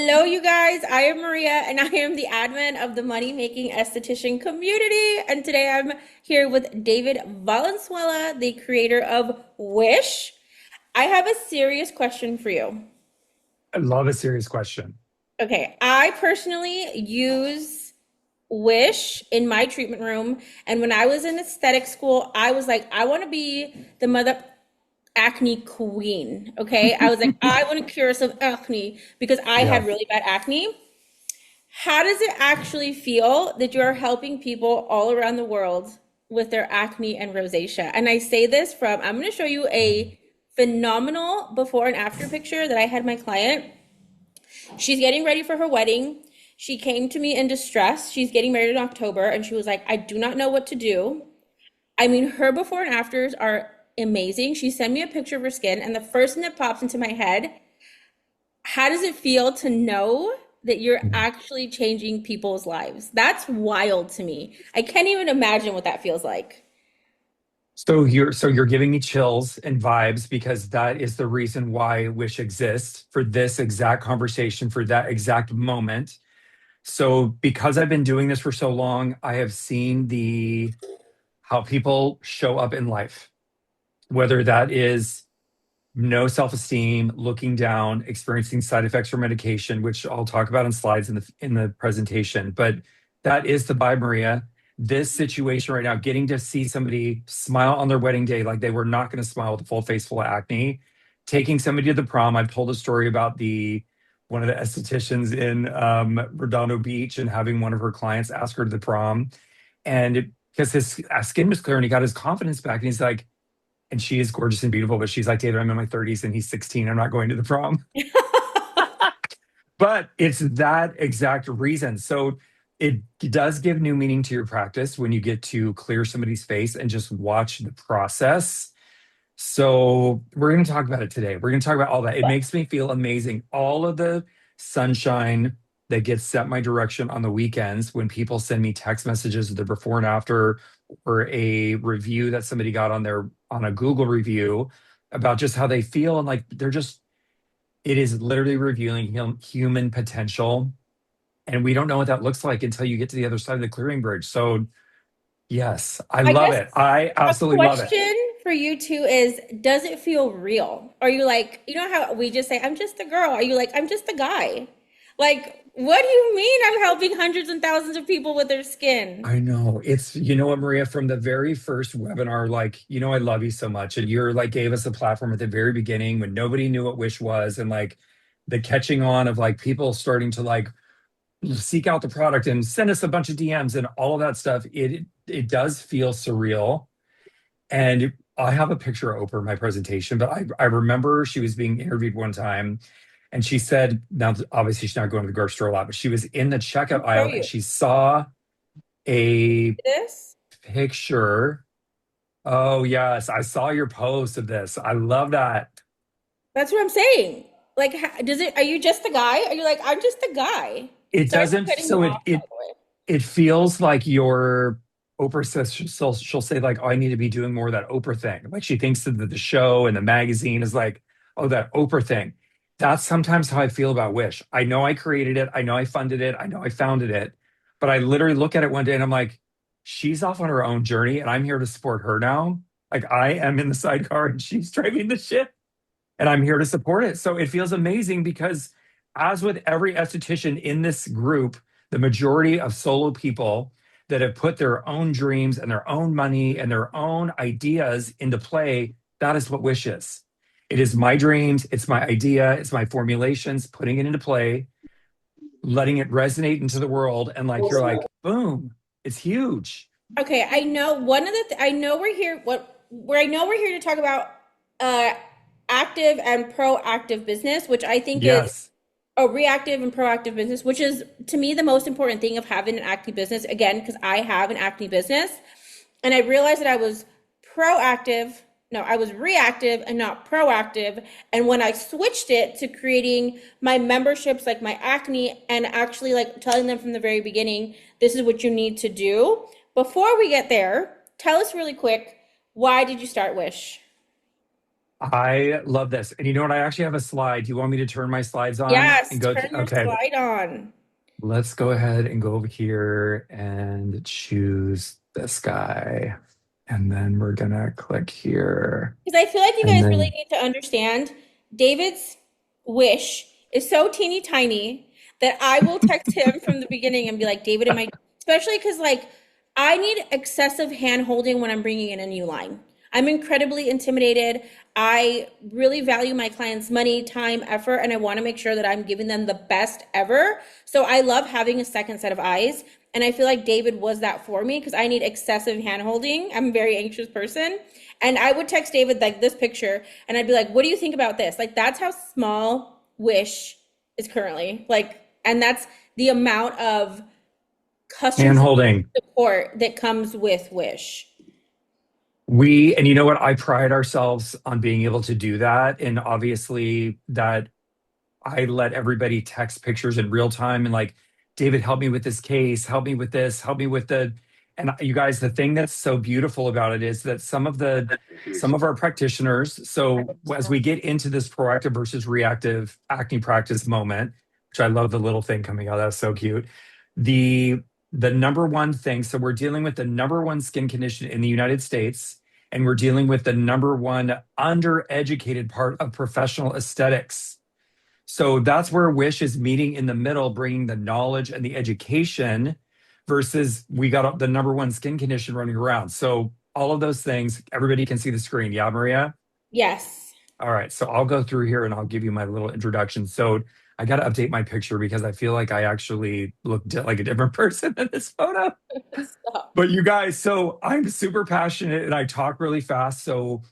Hello, you guys. I am Maria, and I am the admin of the Money-Making Esthetician Community. And today I'm here with David Valenzuela, the creator of Wish. I have a serious question for you. I love a serious question. Okay, I personally use Wish in my treatment room, and when I was in aesthetic school, I was like, I want to be the mother acne queen. Okay, I was like, I want to cure some acne because I Yeah. had really bad acne. How does it actually feel that you're helping people all around the world with their acne and rosacea? And I say this from, I'm going to show you a phenomenal before and after picture that I had my client. She's getting ready for her wedding. She came to me in distress. She's getting married in October, and she was like, I do not know what to do. I mean, her before and afters are amazing. She sent me a picture of her skin, and the first thing that pops into my head, how does it feel to know that you're actually changing people's lives? That's wild to me. I can't even imagine what that feels like. So you're giving me chills and vibes because that is the reason why Wish exists for this exact conversation, for that exact moment. So because I've been doing this for so long, I have seen the how people show up in life, whether that is no self-esteem, looking down, experiencing side effects from medication, which I'll talk about in slides in the presentation. But that is the vibe, Maria. This situation right now, getting to see somebody smile on their wedding day like they were not going to smile with a full face full of acne, taking somebody to the prom. I've told a story about the one of the estheticians in Redondo Beach and having one of her clients ask her to the prom, because his skin was clear and he got his confidence back, and he's like, and she is gorgeous and beautiful, but she's like, David, I'm in my 30s and he's 16. I'm not going to the prom. But it's that exact reason. So it does give new meaning to your practice when you get to clear somebody's face and just watch the process. So we're going to talk about it today. We're going to talk about all that. It makes me feel amazing. All of the sunshine that gets sent my direction on the weekends when people send me text messages of the before and after, or a review that somebody got on a Google review about just how they feel, and like they're just, it is literally revealing human potential, and we don't know what that looks like until you get to the other side of the clearing bridge. So yes, I I love guess it. I a absolutely love it. question for you too is, does it feel real? Are you like, you know how we just say, I'm just a girl? Are you like, I'm just a guy? Like, what do you mean I'm helping hundreds and thousands of people with their skin? I know. It's, you know what, Maria, from the very first webinar, like, I love you so much. And you're like, gave us a platform at the very beginning when nobody knew what Wish was. And like the catching on of like people starting to like seek out the product and send us a bunch of DMs and all of that stuff. It does feel surreal. And I have a picture of Oprah in my presentation, but I remember she was being interviewed one time, and she said, now obviously she's not going to the grocery store a lot, but she was in the checkout Show aisle and you she saw a this. picture. Oh, yes. I saw your post of this. I love that. That's what I'm saying. Like, does it, are you just a guy? Are you like, I'm just a guy? It Sorry for doesn't, cutting you so off, by the way. it feels like your Oprah says she'll say like, oh, I need to be doing more of that Oprah thing. Like she thinks that the show and the magazine is like, oh, that Oprah thing. That's sometimes how I feel about Wish. I know I created it. I know I funded it. I know I founded it. But I literally look at it one day and I'm like, she's off on her own journey and I'm here to support her now. Like I am in the sidecar and she's driving the ship and I'm here to support it. So it feels amazing because, as with every esthetician in this group, the majority of solo people that have put their own dreams and their own money and their own ideas into play, that is what Wish is. It is my dreams, it's my idea, it's my formulations, putting it into play, letting it resonate into the world. And like, you're like, boom, it's huge. Okay, I know one of the I know we're here what where I know we're here to talk about uh active and proactive business, which I think is Yes. a reactive and proactive business, which is to me the most important thing of having an acne business. Again, because I have an acne business, and I realized that I was proactive. No, I was reactive and not proactive. And when I switched it to creating my memberships, like my acne, and actually like telling them from the very beginning, this is what you need to do. Before we get there, tell us really quick, why did you start Wish? I love this. And you know what? I actually have a slide. Do you want me to turn my slides on Yes, and go turn to, your okay, slide on. let's go ahead and go over here and choose this guy. And then we're gonna click here. Because I feel like you And guys really then need to understand David's wish is so teeny tiny that I will text him from the beginning and be like, David, am I, especially because like I need excessive hand holding when I'm bringing in a new line. I'm incredibly intimidated. I really value my clients' money, time, effort, and I want to make sure that I'm giving them the best ever. So I love having a second set of eyes. And I feel like David was that for me because I need excessive hand holding. I'm a very anxious person. And I would text David like this picture and I'd be like, what do you think about this? Like, that's how small Wish is currently. Like, and that's the amount of hand customer holding. support that comes with Wish. And you know what? I pride ourselves on being able to do that. And obviously, that I let everybody text pictures in real time and like, David, help me with this case, help me with this, help me with the. And you guys, the thing that's so beautiful about it is that some of our practitioners, so as we get into this proactive versus reactive acne practice moment, which I love the little thing coming out, that's so cute. The the number one thing, so we're dealing with the number one skin condition in the United States, and we're dealing with the number one undereducated part of professional aesthetics. So that's where Wish is meeting in the middle, bringing the knowledge and the education versus we got the number one skin condition running around. So all of those things, everybody can see the screen. Yeah, Maria? Yes. All right. So I'll go through here and I'll give you my little introduction. So I got to update my picture because I feel like I actually look like a different person in this photo. Stop. But you guys, so I'm super passionate and I talk really fast. So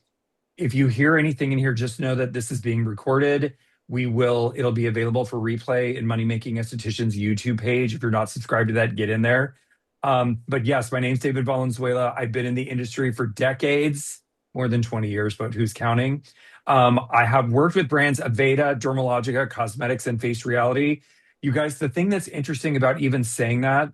if you hear anything in here, just know that this is being recorded. It'll be available for replay in Money-Making Esthetician's YouTube page. If you're not subscribed to that, get in there. But yes, my name's David Valenzuela. I've been in the industry for decades, more than 20 years, but who's counting? I have worked with brands Aveda, Dermalogica, Cosmetics, and Face Reality. You guys, the thing that's interesting about even saying that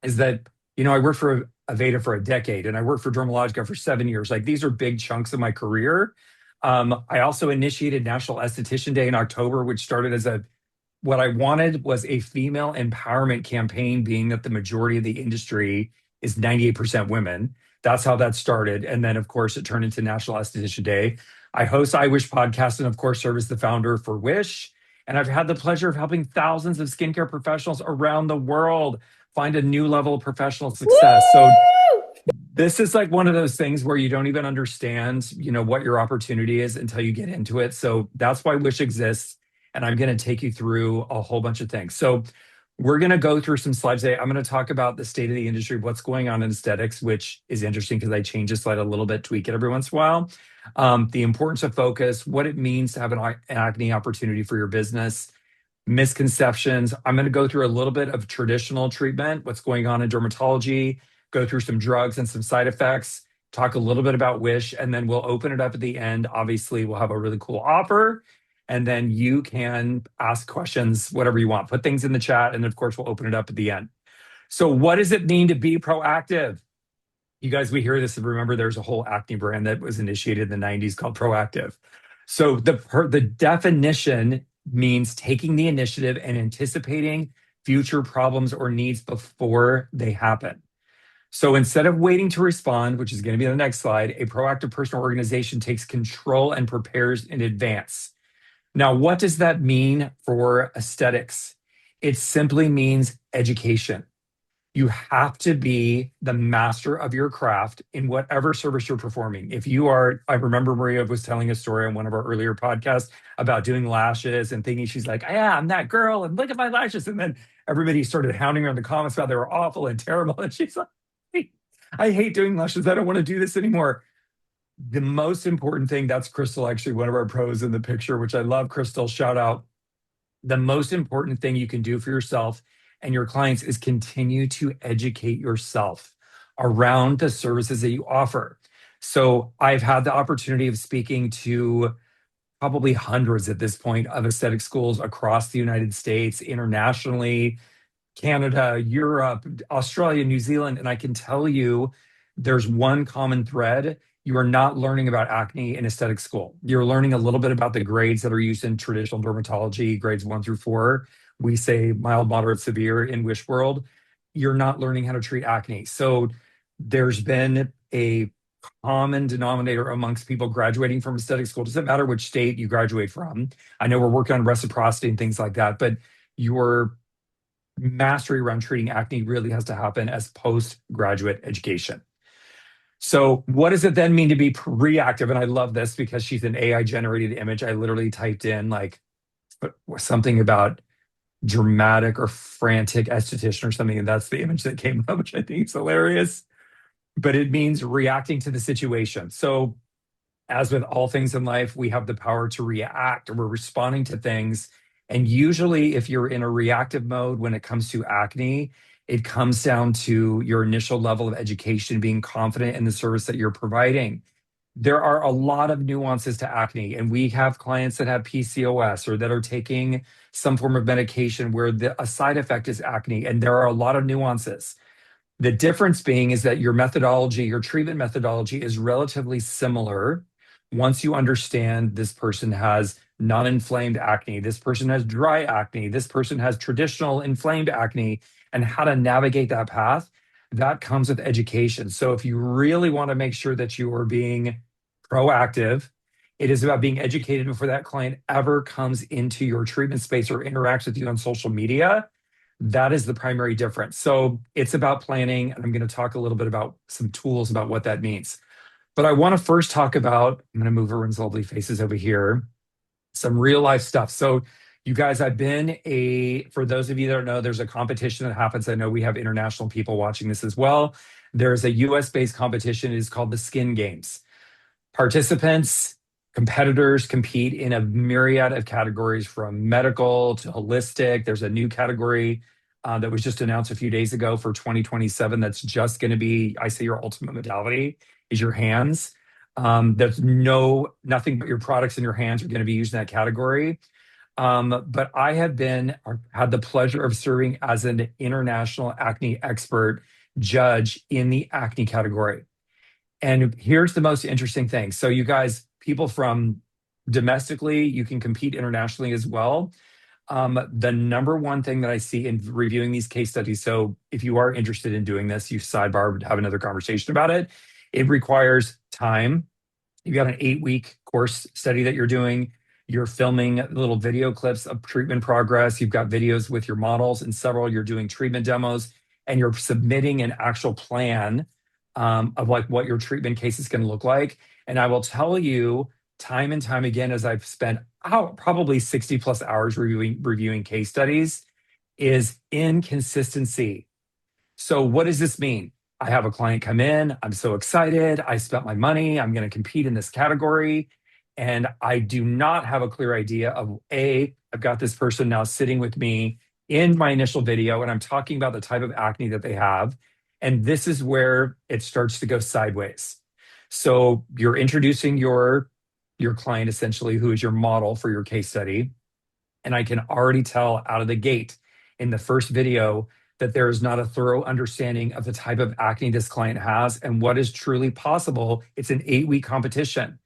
is that, I worked for Aveda for a decade and I worked for Dermalogica for 7 years. Like these are big chunks of my career. I also initiated National Esthetician Day in October, which started as what I wanted was a female empowerment campaign, being that the majority of the industry is 98% women. That's how that started. And then, of course, it turned into National Esthetician Day. I host I Wish podcast and, of course, serve as the founder for Wish. And I've had the pleasure of helping thousands of skincare professionals around the world find a new level of professional success. So Woo! this is like one of those things where you don't even understand, what your opportunity is until you get into it. So that's why Wish exists. And I'm going to take you through a whole bunch of things. So we're going to go through some slides today. I'm going to talk about the state of the industry, what's going on in aesthetics, which is interesting because I change the slide a little bit, tweak it every once in a while. The importance of focus, what it means to have an acne opportunity for your business, misconceptions. I'm going to go through a little bit of traditional treatment, what's going on in dermatology, go through some drugs and some side effects, talk a little bit about Wish, and then we'll open it up at the end. Obviously, we'll have a really cool offer, and then you can ask questions, whatever you want. Put things in the chat, and of course, we'll open it up at the end. So, what does it mean to be proactive? You guys, we hear this and remember there's a whole acne brand that was initiated in the 90s called Proactive. So the definition means taking the initiative and anticipating future problems or needs before they happen. So instead of waiting to respond, which is going to be the next slide, a proactive person or organization takes control and prepares in advance. Now, what does that mean for aesthetics? It simply means education. You have to be the master of your craft in whatever service you're performing. If you are, I remember Maria was telling a story on one of our earlier podcasts about doing lashes and thinking she's like, yeah, I'm that girl and look at my lashes. And then everybody started hounding her in the comments about they were awful and terrible. And she's like, "Hey, I hate doing lashes. I don't want to do this anymore." The most important thing, that's Crystal, actually, one of our pros in the picture, which I love. Crystal, shout out. The most important thing you can do for yourself and your clients is continue to educate yourself around the services that you offer. So I've had the opportunity of speaking to probably hundreds at this point of aesthetic schools across the United States, internationally, Canada, Europe, Australia, New Zealand. And I can tell you there's one common thread. You are not learning about acne in aesthetic school. You're learning a little bit about the grades that are used in traditional dermatology, grades 1 through 4. We say mild, moderate, severe in Wish world. You're not learning how to treat acne. So there's been a common denominator amongst people graduating from aesthetic school. Doesn't matter which state you graduate from. I know we're working on reciprocity and things like that, but your mastery around treating acne really has to happen as postgraduate education. So, what does it then mean to be reactive? And I love this because she's an AI generated image. I literally typed in like something about dramatic or frantic esthetician or something, and that's the image that came up, which I think is hilarious. But it means reacting to the situation. So, as with all things in life, we have the power to react. We're responding to things. And usually, if you're in a reactive mode when it comes to acne, it comes down to your initial level of education, being confident in the service that you're providing. There are a lot of nuances to acne, and we have clients that have PCOS or that are taking some form of medication where a side effect is acne, and there are a lot of nuances. The difference being is that your methodology, your treatment methodology is relatively similar once you understand this person has non-inflamed acne, this person has dry acne, this person has traditional inflamed acne, and how to navigate that path. That comes with education. So if you really want to make sure that you are being proactive, it is about being educated before that client ever comes into your treatment space or interacts with you on social media. That is the primary difference. So it's about planning, and I'm going to talk a little bit about some tools about what that means. But I want to first talk about, I'm going to move everyone's lovely faces over here, some real life stuff. So you guys, for those of you that don't know, there's a competition that happens. I know we have international people watching this as well. There's a US based competition. It is called the Skin Games. Participants, competitors compete in a myriad of categories from medical to holistic. There's a new category that was just announced a few days ago for 2027 that's just going to be, I say, your ultimate modality is your hands. There's nothing but your products in your hands are going to be used in that category. But I have had the pleasure of serving as an international acne expert judge in the acne category. And here's the most interesting thing. So, you guys, people from domestically, you can compete internationally as well. The number one thing that I see in reviewing these case studies, so if you are interested in doing this, you sidebar, have another conversation about it. It requires time. You've got an 8-week course study that you're doing. You're filming little video clips of treatment progress. You've got videos with your models and several. You're doing treatment demos, and you're submitting an actual plan of like what your treatment case is going to look like. And I will tell you time and time again, as I've spent probably 60 plus hours reviewing case studies, is inconsistency. So what does this mean? I have a client come in. I'm so excited. I spent my money. I'm going to compete in this category. And I do not have a clear idea of I've got this person now sitting with me in my initial video, and I'm talking about the type of acne that they have. And this is where it starts to go sideways. So you're introducing your client essentially, who is your model for your case study. And I can already tell out of the gate in the first video that there is not a thorough understanding of the type of acne this client has and what is truly possible. It's an 8-week competition.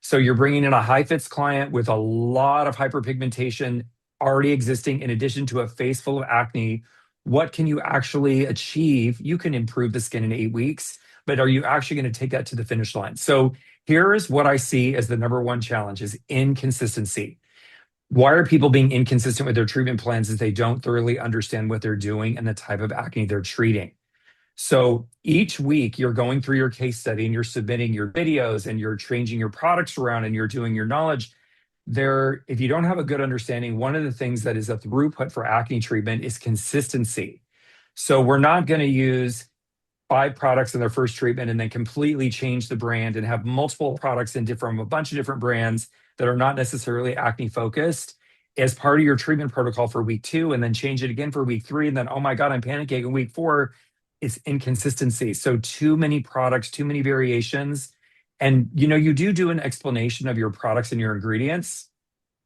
So you're bringing in a high fits client with a lot of hyperpigmentation already existing, in addition to a face full of acne. What can you actually achieve? You can improve the skin in 8 weeks, but are you actually going to take that to the finish line? So here is what I see as the number one challenge is inconsistency. Why are people being inconsistent with their treatment plans? Is they don't thoroughly understand what they're doing and the type of acne they're treating. So each week you're going through your case study and you're submitting your videos and you're changing your products around and you're doing your knowledge. If you don't have a good understanding, one of the things that is a throughput for acne treatment is consistency. So we're not going to use 5 products in their first treatment and then completely change the brand and have multiple products from a bunch of different brands that are not necessarily acne focused as part of your treatment protocol for week 2, and then change it again for week 3. And then, oh my God, I'm panicking in week 4. It's inconsistency. So too many products, too many variations. And you do an explanation of your products and your ingredients.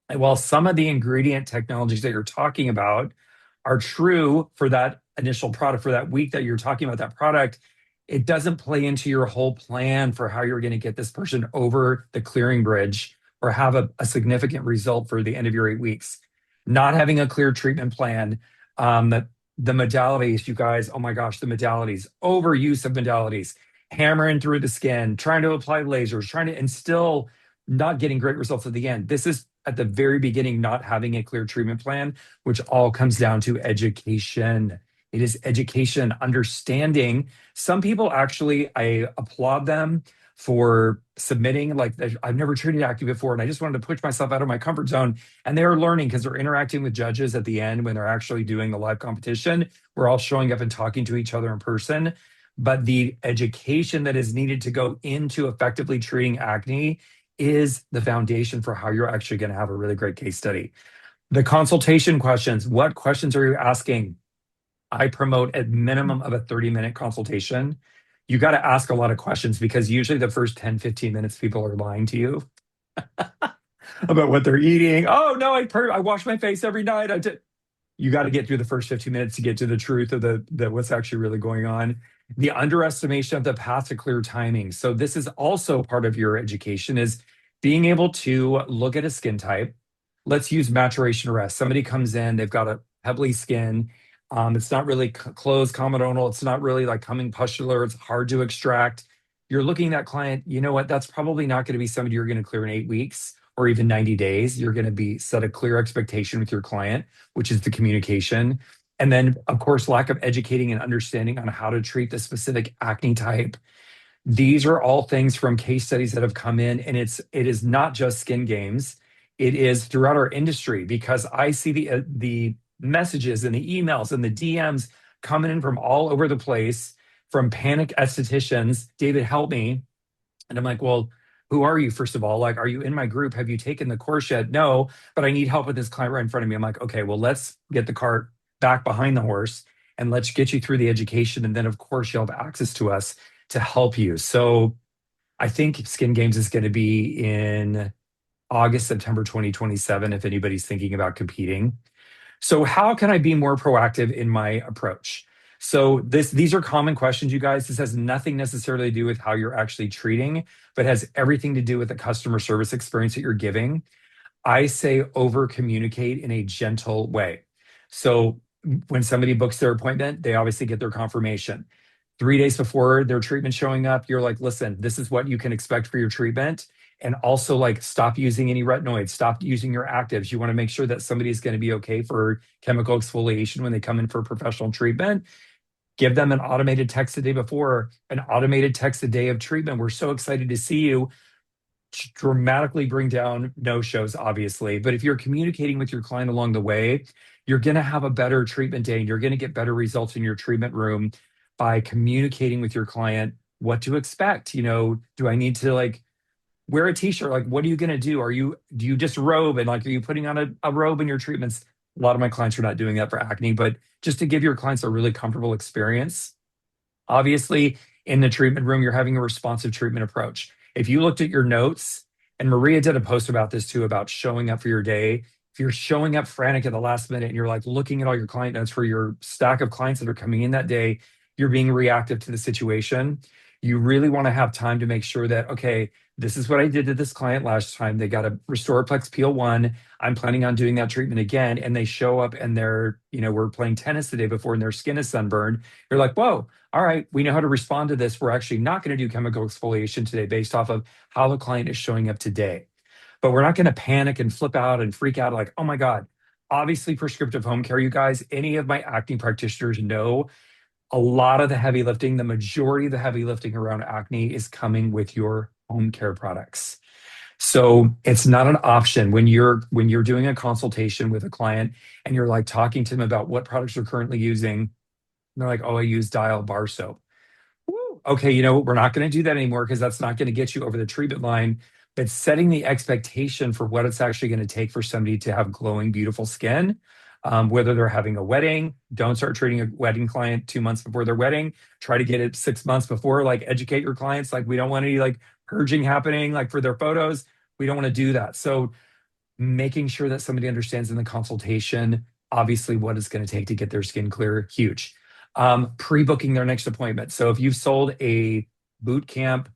And while some of the ingredient technologies that you're talking about are true for that initial product, for that week that you're talking about that product, It doesn't play into your whole plan for how you're going to get this person over the clearing bridge or have a significant result for the end of your 8 weeks. Not having a clear treatment plan, that the modalities, you guys, oh my gosh, the modalities, overuse of modalities, hammering through the skin, trying to apply lasers, trying to instill, not getting great results at the end. This is at the very beginning, not having a clear treatment plan, which all comes down to education. It is education, understanding. Some people actually, I applaud them for submitting, like, I've never treated acne before, and I just wanted to push myself out of my comfort zone. And they are learning because they're interacting with judges at the end when they're actually doing the live competition. We're all showing up and talking to each other in person. But the education that is needed to go into effectively treating acne is the foundation for how you're actually going to have a really great case study. The consultation questions, what questions are you asking? I promote a minimum of a 30-minute consultation. You got to ask a lot of questions because usually the first 10, 15 minutes, people are lying to you about what they're eating. Oh, no, I wash my face every night. You got to get through the first 15 minutes to get to the truth of the what's actually really going on. The underestimation of the path to clear timing. So this is also part of your education, is being able to look at a skin type. Let's use maturation arrest. Somebody comes in, they've got a pebbly skin. It's not really closed comedonal. It's not really like coming pustular. It's hard to extract. You're looking at that client, you know what? That's probably not going to be somebody you're going to clear in 8 weeks or even 90 days. You're going to be set a clear expectation with your client, which is the communication. And then, of course, lack of educating and understanding on how to treat the specific acne type. These are all things from case studies that have come in, and it is not just skin games. It is throughout our industry, because I see the messages and the emails and the DMs coming in from all over the place from panic estheticians. David, help me. And I'm like, well, who are you, first of all? Like, are you in my group? Have you taken the course yet? No, but I need help with this client right in front of me. I'm like, okay, well, let's get the cart back behind the horse and let's get you through the education. And then, of course, you'll have access to us to help you. So I think Skin Games is going to be in August, September 2027, if anybody's thinking about competing. So how can I be more proactive in my approach? So these are common questions, you guys. This has nothing necessarily to do with how you're actually treating, but has everything to do with the customer service experience that you're giving. I say over communicate in a gentle way. So when somebody books their appointment, they obviously get their confirmation. 3 days before their treatment showing up, you're like, listen, this is what you can expect for your treatment. And also, like, stop using any retinoids, stop using your actives. You want to make sure that somebody's going to be okay for chemical exfoliation when they come in for professional treatment. Give them an automated text the day before, an automated text the day of treatment. We're so excited to see you. Dramatically bring down no-shows, obviously. But if you're communicating with your client along the way, you're going to have a better treatment day and you're going to get better results in your treatment room by communicating with your client what to expect. Do I need to, like, wear a t-shirt? Like, what are you going to do? Do you just robe, and, like, are you putting on a robe in your treatments? A lot of my clients are not doing that for acne, but just to give your clients a really comfortable experience. Obviously, in the treatment room, you're having a responsive treatment approach. If you looked at your notes, and Maria did a post about this too, about showing up for your day. If you're showing up frantic at the last minute and you're like looking at all your client notes for your stack of clients that are coming in that day, you're being reactive to the situation. You really want to have time to make sure that, okay, this is what I did to this client last time. They got a Restoraplex Peel 1. I'm planning on doing that treatment again. And they show up and we're playing tennis the day before and their skin is sunburned. You're like, whoa, all right, we know how to respond to this. We're actually not going to do chemical exfoliation today based off of how the client is showing up today. But we're not going to panic and flip out and freak out like, oh my God. Obviously, prescriptive home care, you guys, any of my acne practitioners know a lot of the heavy lifting, the majority of the heavy lifting around acne is coming with your home care products. So it's not an option when you're doing a consultation with a client and you're like talking to them about what products they're currently using. They're like, oh, I use Dial bar soap. Woo. Okay, we're not going to do that anymore because that's not going to get you over the treatment line. But setting the expectation for what it's actually going to take for somebody to have glowing, beautiful skin, whether they're having a wedding, don't start treating a wedding client 2 months before their wedding. Try to get it 6 months before. Like, educate your clients. Like, we don't want any, like, purging happening, like, for their photos. We don't want to do that. So making sure that somebody understands in the consultation, obviously, what it's going to take to get their skin clear, huge. Pre-booking their next appointment. So if you've sold a boot camp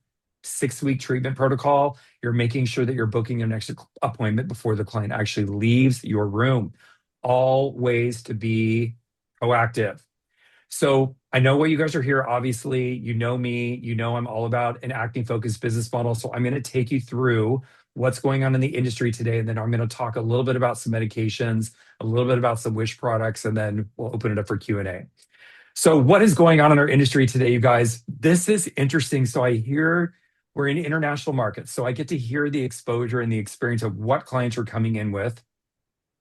6-week treatment protocol, you're making sure that you're booking your next appointment before the client actually leaves your room. All ways to be proactive. So I know what you guys are here. Obviously, you know me, you know I'm all about an acne focused business model. So I'm going to take you through what's going on in the industry today. And then I'm going to talk a little bit about some medications, a little bit about some Wish products, and then we'll open it up for Q&A. So what is going on in our industry today, you guys? This is interesting. So I hear we're in international markets. So I get to hear the exposure and the experience of what clients are coming in with.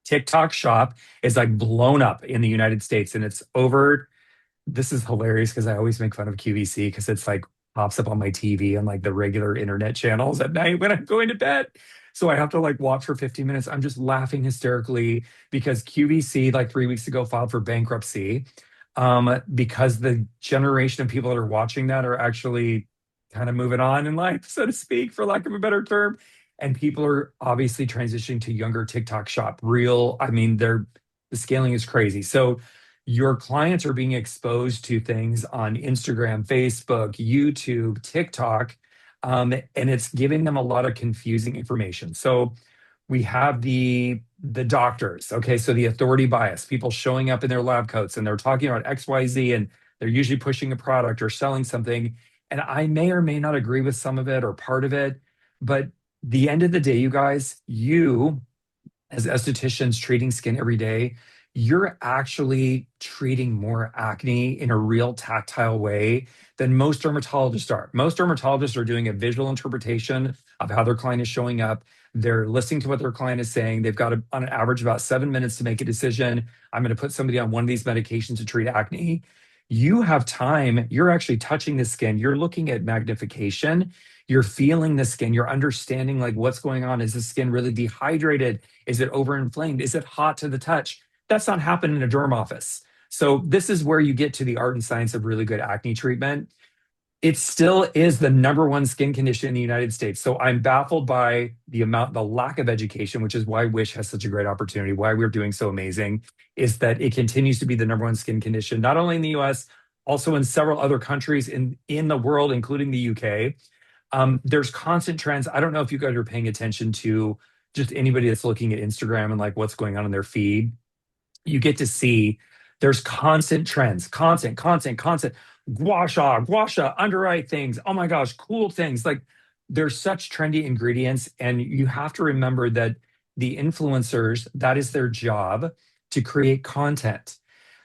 TikTok Shop is like blown up in the United States, and it's over. This is hilarious because I always make fun of QVC because it's like pops up on my TV and like the regular internet channels at night when I'm going to bed. So I have to like watch for 15 minutes. I'm just laughing hysterically because QVC like 3 weeks ago filed for bankruptcy, because the generation of people that are watching that are actually kind of moving on in life, so to speak, for lack of a better term. And people are obviously transitioning to younger TikTok Shop. I mean, the scaling is crazy. So your clients are being exposed to things on Instagram, Facebook, YouTube, TikTok, and it's giving them a lot of confusing information. So we have the doctors, okay, so the authority bias, people showing up in their lab coats and they're talking about XYZ and they're usually pushing a product or selling something. And I may or may not agree with some of it or part of it, but the end of the day, you guys, you as estheticians treating skin every day, you're actually treating more acne in a real tactile way than most dermatologists are. Most dermatologists are doing a visual interpretation of how their client is showing up. They're listening to what their client is saying. They've got, on an average, about 7 minutes to make a decision. I'm going to put somebody on one of these medications to treat acne. You have time. You're actually touching the skin. You're looking at magnification. You're feeling the skin. You're understanding like what's going on. Is the skin really dehydrated? Is it overinflamed? Is it hot to the touch? That's not happening in a derm office. So this is where you get to the art and science of really good acne treatment. It still is the number one skin condition in the United States. So I'm baffled by the lack of education, which is why Wish has such a great opportunity, why we're doing so amazing, is that it continues to be the number one skin condition, not only in the US, also in several other countries in the world, including the UK. There's constant trends. I don't know if you guys are paying attention to just anybody that's looking at Instagram and like what's going on in their feed. You get to see there's constant trends, constant. Gua sha, under eye things. Oh my gosh, cool things. Like there's such trendy ingredients. And you have to remember that the influencers, that is their job to create content.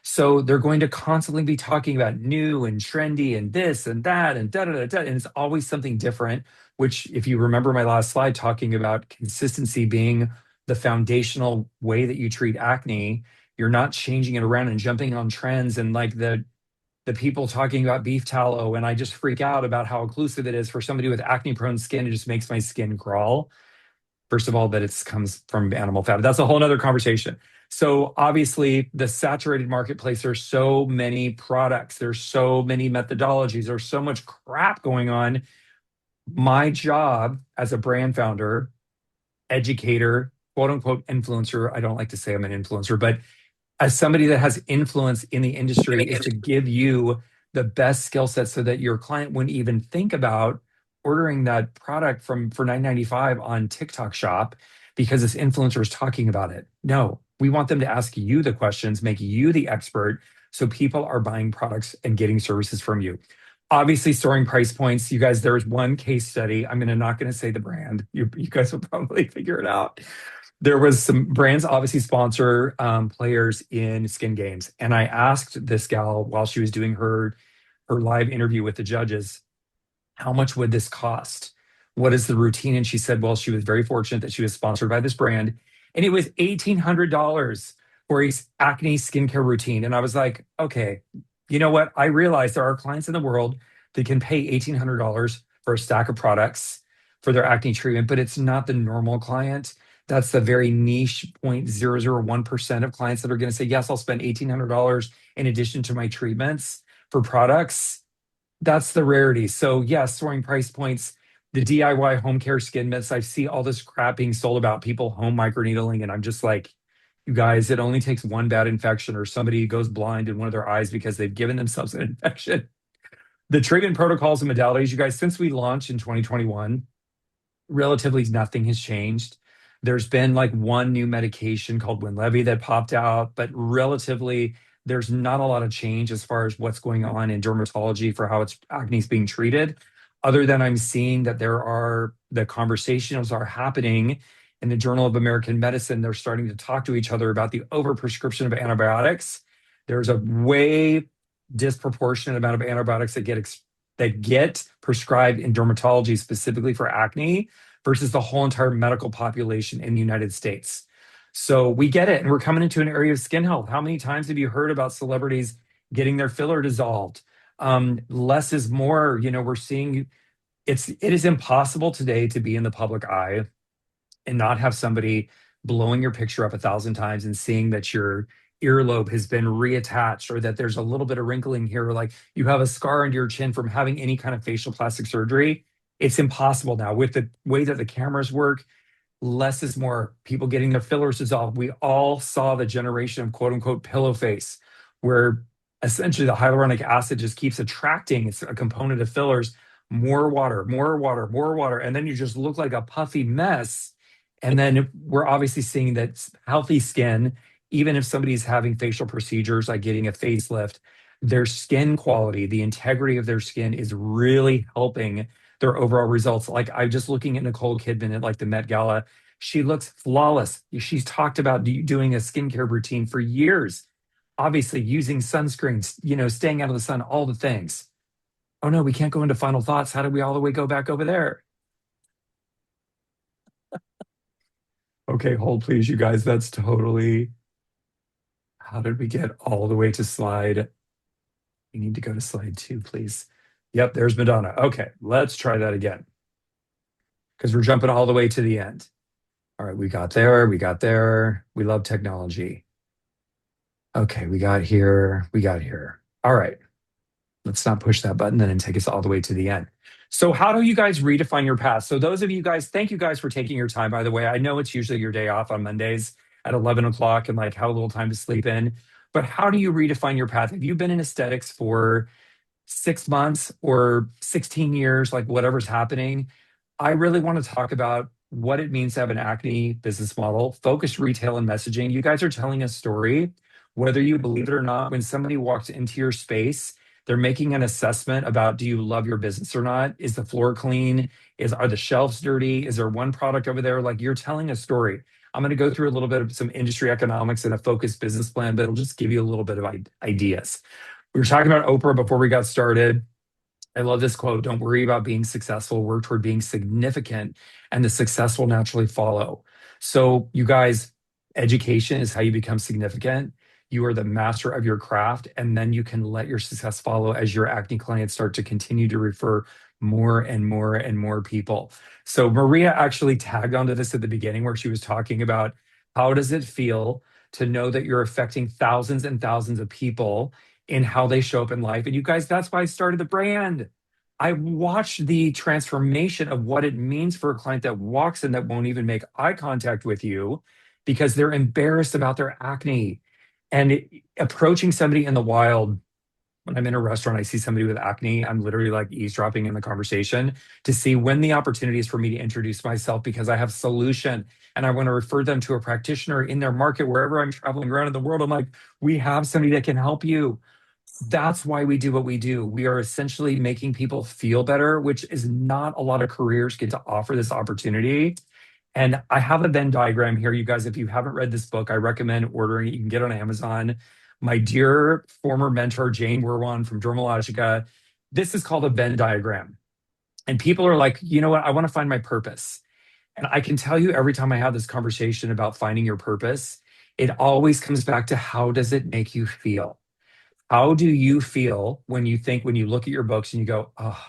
So they're going to constantly be talking about new and trendy and this and that and da da da da. And it's always something different, which, if you remember my last slide talking about consistency being the foundational way that you treat acne, you're not changing it around and jumping on trends and like the people talking about beef tallow, and I just freak out about how occlusive it is for somebody with acne prone skin. It just makes my skin crawl. First of all, that it comes from animal fat. That's a whole nother conversation. So obviously the saturated marketplace, there's so many products, there's so many methodologies, there's so much crap going on. My job as a brand founder, educator, quote unquote influencer, I don't like to say I'm an influencer, but as somebody that has influence in the industry, is to give you the best skill set so that your client wouldn't even think about ordering that product for $9.95 on TikTok Shop because this influencer is talking about it. No, we want them to ask you the questions, make you the expert, so people are buying products and getting services from you. Obviously, soaring price points. You guys, there's one case study. Not going to say the brand. You guys will probably figure it out. There was some brands obviously sponsor players in skin games. And I asked this gal while she was doing her live interview with the judges, how much would this cost? What is the routine? And she said, well, she was very fortunate that she was sponsored by this brand. And it was $1,800 for a acne skincare routine. And I was like, okay, you know what? I realize there are clients in the world that can pay $1,800 for a stack of products for their acne treatment, but it's not the normal client. That's the very niche 0.001% of clients that are going to say, yes, I'll spend $1,800 in addition to my treatments for products. That's the rarity. So yes, soaring price points, the DIY home care skin mitts. I see all this crap being sold about people home microneedling, and I'm just like, You guys, it only takes one bad infection or somebody goes blind in one of their eyes because they've given themselves an infection. The treatment protocols and modalities, you guys, since we launched in 2021, relatively nothing has changed. There's been like one new medication called Winlevi that popped out, but relatively there's not a lot of change as far as what's going on in dermatology for how it's acne is being treated, other than I'm seeing that the conversations are happening in the Journal of American Medicine. They're starting to talk to each other about the overprescription of antibiotics. There's a way disproportionate amount of antibiotics that get prescribed in dermatology specifically for acne versus the whole entire medical population in the United States. So we get it. And we're coming into an area of skin health. How many times have you heard about celebrities getting their filler dissolved? Less is more. We're seeing it is impossible today to be in the public eye and not have somebody blowing your picture up 1,000 times and seeing that your earlobe has been reattached or that there's a little bit of wrinkling here, or like you have a scar under your chin from having any kind of facial plastic surgery. It's impossible now with the way that the cameras work. Less is more. People getting their fillers dissolved. We all saw the generation of quote unquote pillow face, where essentially the hyaluronic acid just keeps attracting. It's a component of fillers. More water, more water, more water. And then you just look like a puffy mess. And then we're obviously seeing that healthy skin, even if somebody's having facial procedures like getting a facelift, their skin quality, the integrity of their skin is really helping their overall results. Like I'm just looking at Nicole Kidman at like the Met Gala. She looks flawless. She's talked about doing a skincare routine for years, obviously using sunscreens, staying out of the sun, all the things. Oh no, we can't go into final thoughts. How do we all the way go back over there? Okay, hold please, you guys. That's totally. How did we get all the way to slide? We need to go to slide 2, please. Yep, there's Madonna. Okay, let's try that again because we're jumping all the way to the end. All right, we got there. We got there. We love technology. Okay, we got here. We got here. All right, let's not push that button then and take us all the way to the end. So, how do you guys redefine your path? So, those of you guys, thank you guys for taking your time, by the way. I know it's usually your day off on Mondays at 11 o'clock and like have a little time to sleep in. But how do you redefine your path? Have you been in aesthetics for 6 months or 16 years, like whatever's happening? I really want to talk about what it means to have an acne business model, focused retail and messaging. You guys are telling a story, whether you believe it or not. When somebody walks into your space, they're making an assessment about, do you love your business or not? Is the floor clean? Are the shelves dirty? Is there one product over there? Like you're telling a story. I'm going to go through a little bit of some industry economics and a focused business plan, but it'll just give you a little bit of ideas. We were talking about Oprah before we got started. I love this quote. Don't worry about being successful, work toward being significant, and the success will naturally follow. So, you guys, education is how you become significant. You are the master of your craft, and then you can let your success follow as your acne clients start to continue to refer more and more and more people. So, Maria actually tagged onto this at the beginning where she was talking about how does it feel to know that you're affecting thousands and thousands of people in how they show up in life. And you guys, that's why I started the brand. I watched the transformation of what it means for a client that walks in that won't even make eye contact with you because they're embarrassed about their acne. And approaching somebody in the wild, when I'm in a restaurant, I see somebody with acne, I'm literally like eavesdropping in the conversation to see when the opportunity is for me to introduce myself because I have a solution and I want to refer them to a practitioner in their market wherever I'm traveling around in the world. I'm like, we have somebody that can help you. That's why we do what we do. We are essentially making people feel better, which is not a lot of careers get to offer this opportunity. And I have a Venn diagram here. You guys, if you haven't read this book, I recommend ordering it. You can get it on Amazon. My dear former mentor, Jane Werwan from Dermalogica, this is called a Venn diagram. And people are like, you know what? I want to find my purpose. And I can tell you every time I have this conversation about finding your purpose, it always comes back to how does it make you feel? How do you feel when you look at your books and you go, oh,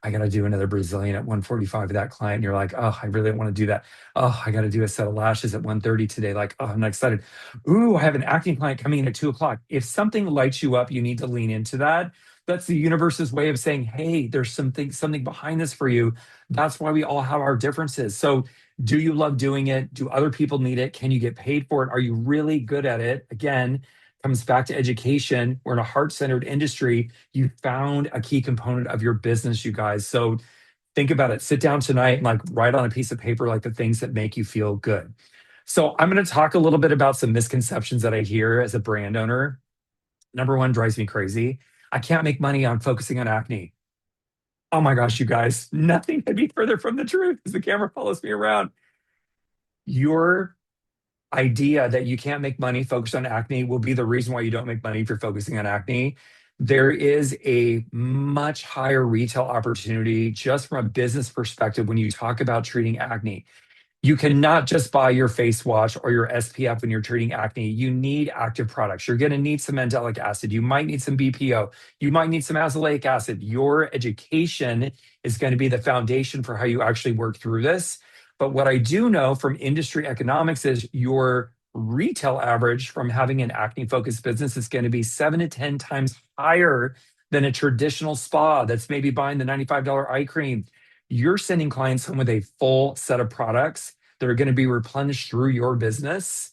I got to do another Brazilian at 1:45 with that client. And you're like, oh, I really don't want to do that. Oh, I got to do a set of lashes at 1:30 today. Like, oh, I'm not excited. Ooh, I have an acting client coming in at 2 o'clock. If something lights you up, you need to lean into that. That's the universe's way of saying, hey, there's something behind this for you. That's why we all have our differences. So Do you love doing it? Do other people need it? Can you get paid for it? Are you really good at it? Again, comes back to education. We're in a heart-centered industry. You found a key component of your business, you guys. So think about it. Sit down tonight and like write on a piece of paper like the things that make you feel good. So I'm going to talk a little bit about some misconceptions that I hear as a brand owner. Number one drives me crazy. I can't make money on focusing on acne. Oh my gosh, you guys, nothing could be further from the truth as the camera follows me around. Your idea that you can't make money focused on acne will be the reason why you don't make money if you're focusing on acne. There is a much higher retail opportunity just from a business perspective when you talk about treating acne. You cannot just buy your face wash or your SPF when you're treating acne. You need active products. You're going to need some mandelic acid. You might need some BPO. You might need some azelaic acid. Your education is going to be the foundation for how you actually work through this. But what I do know from industry economics is your retail average from having an acne focused business is going to be 7 to 10 times higher than a traditional spa that's maybe buying the $95 eye cream. You're sending clients home with a full set of products that are going to be replenished through your business.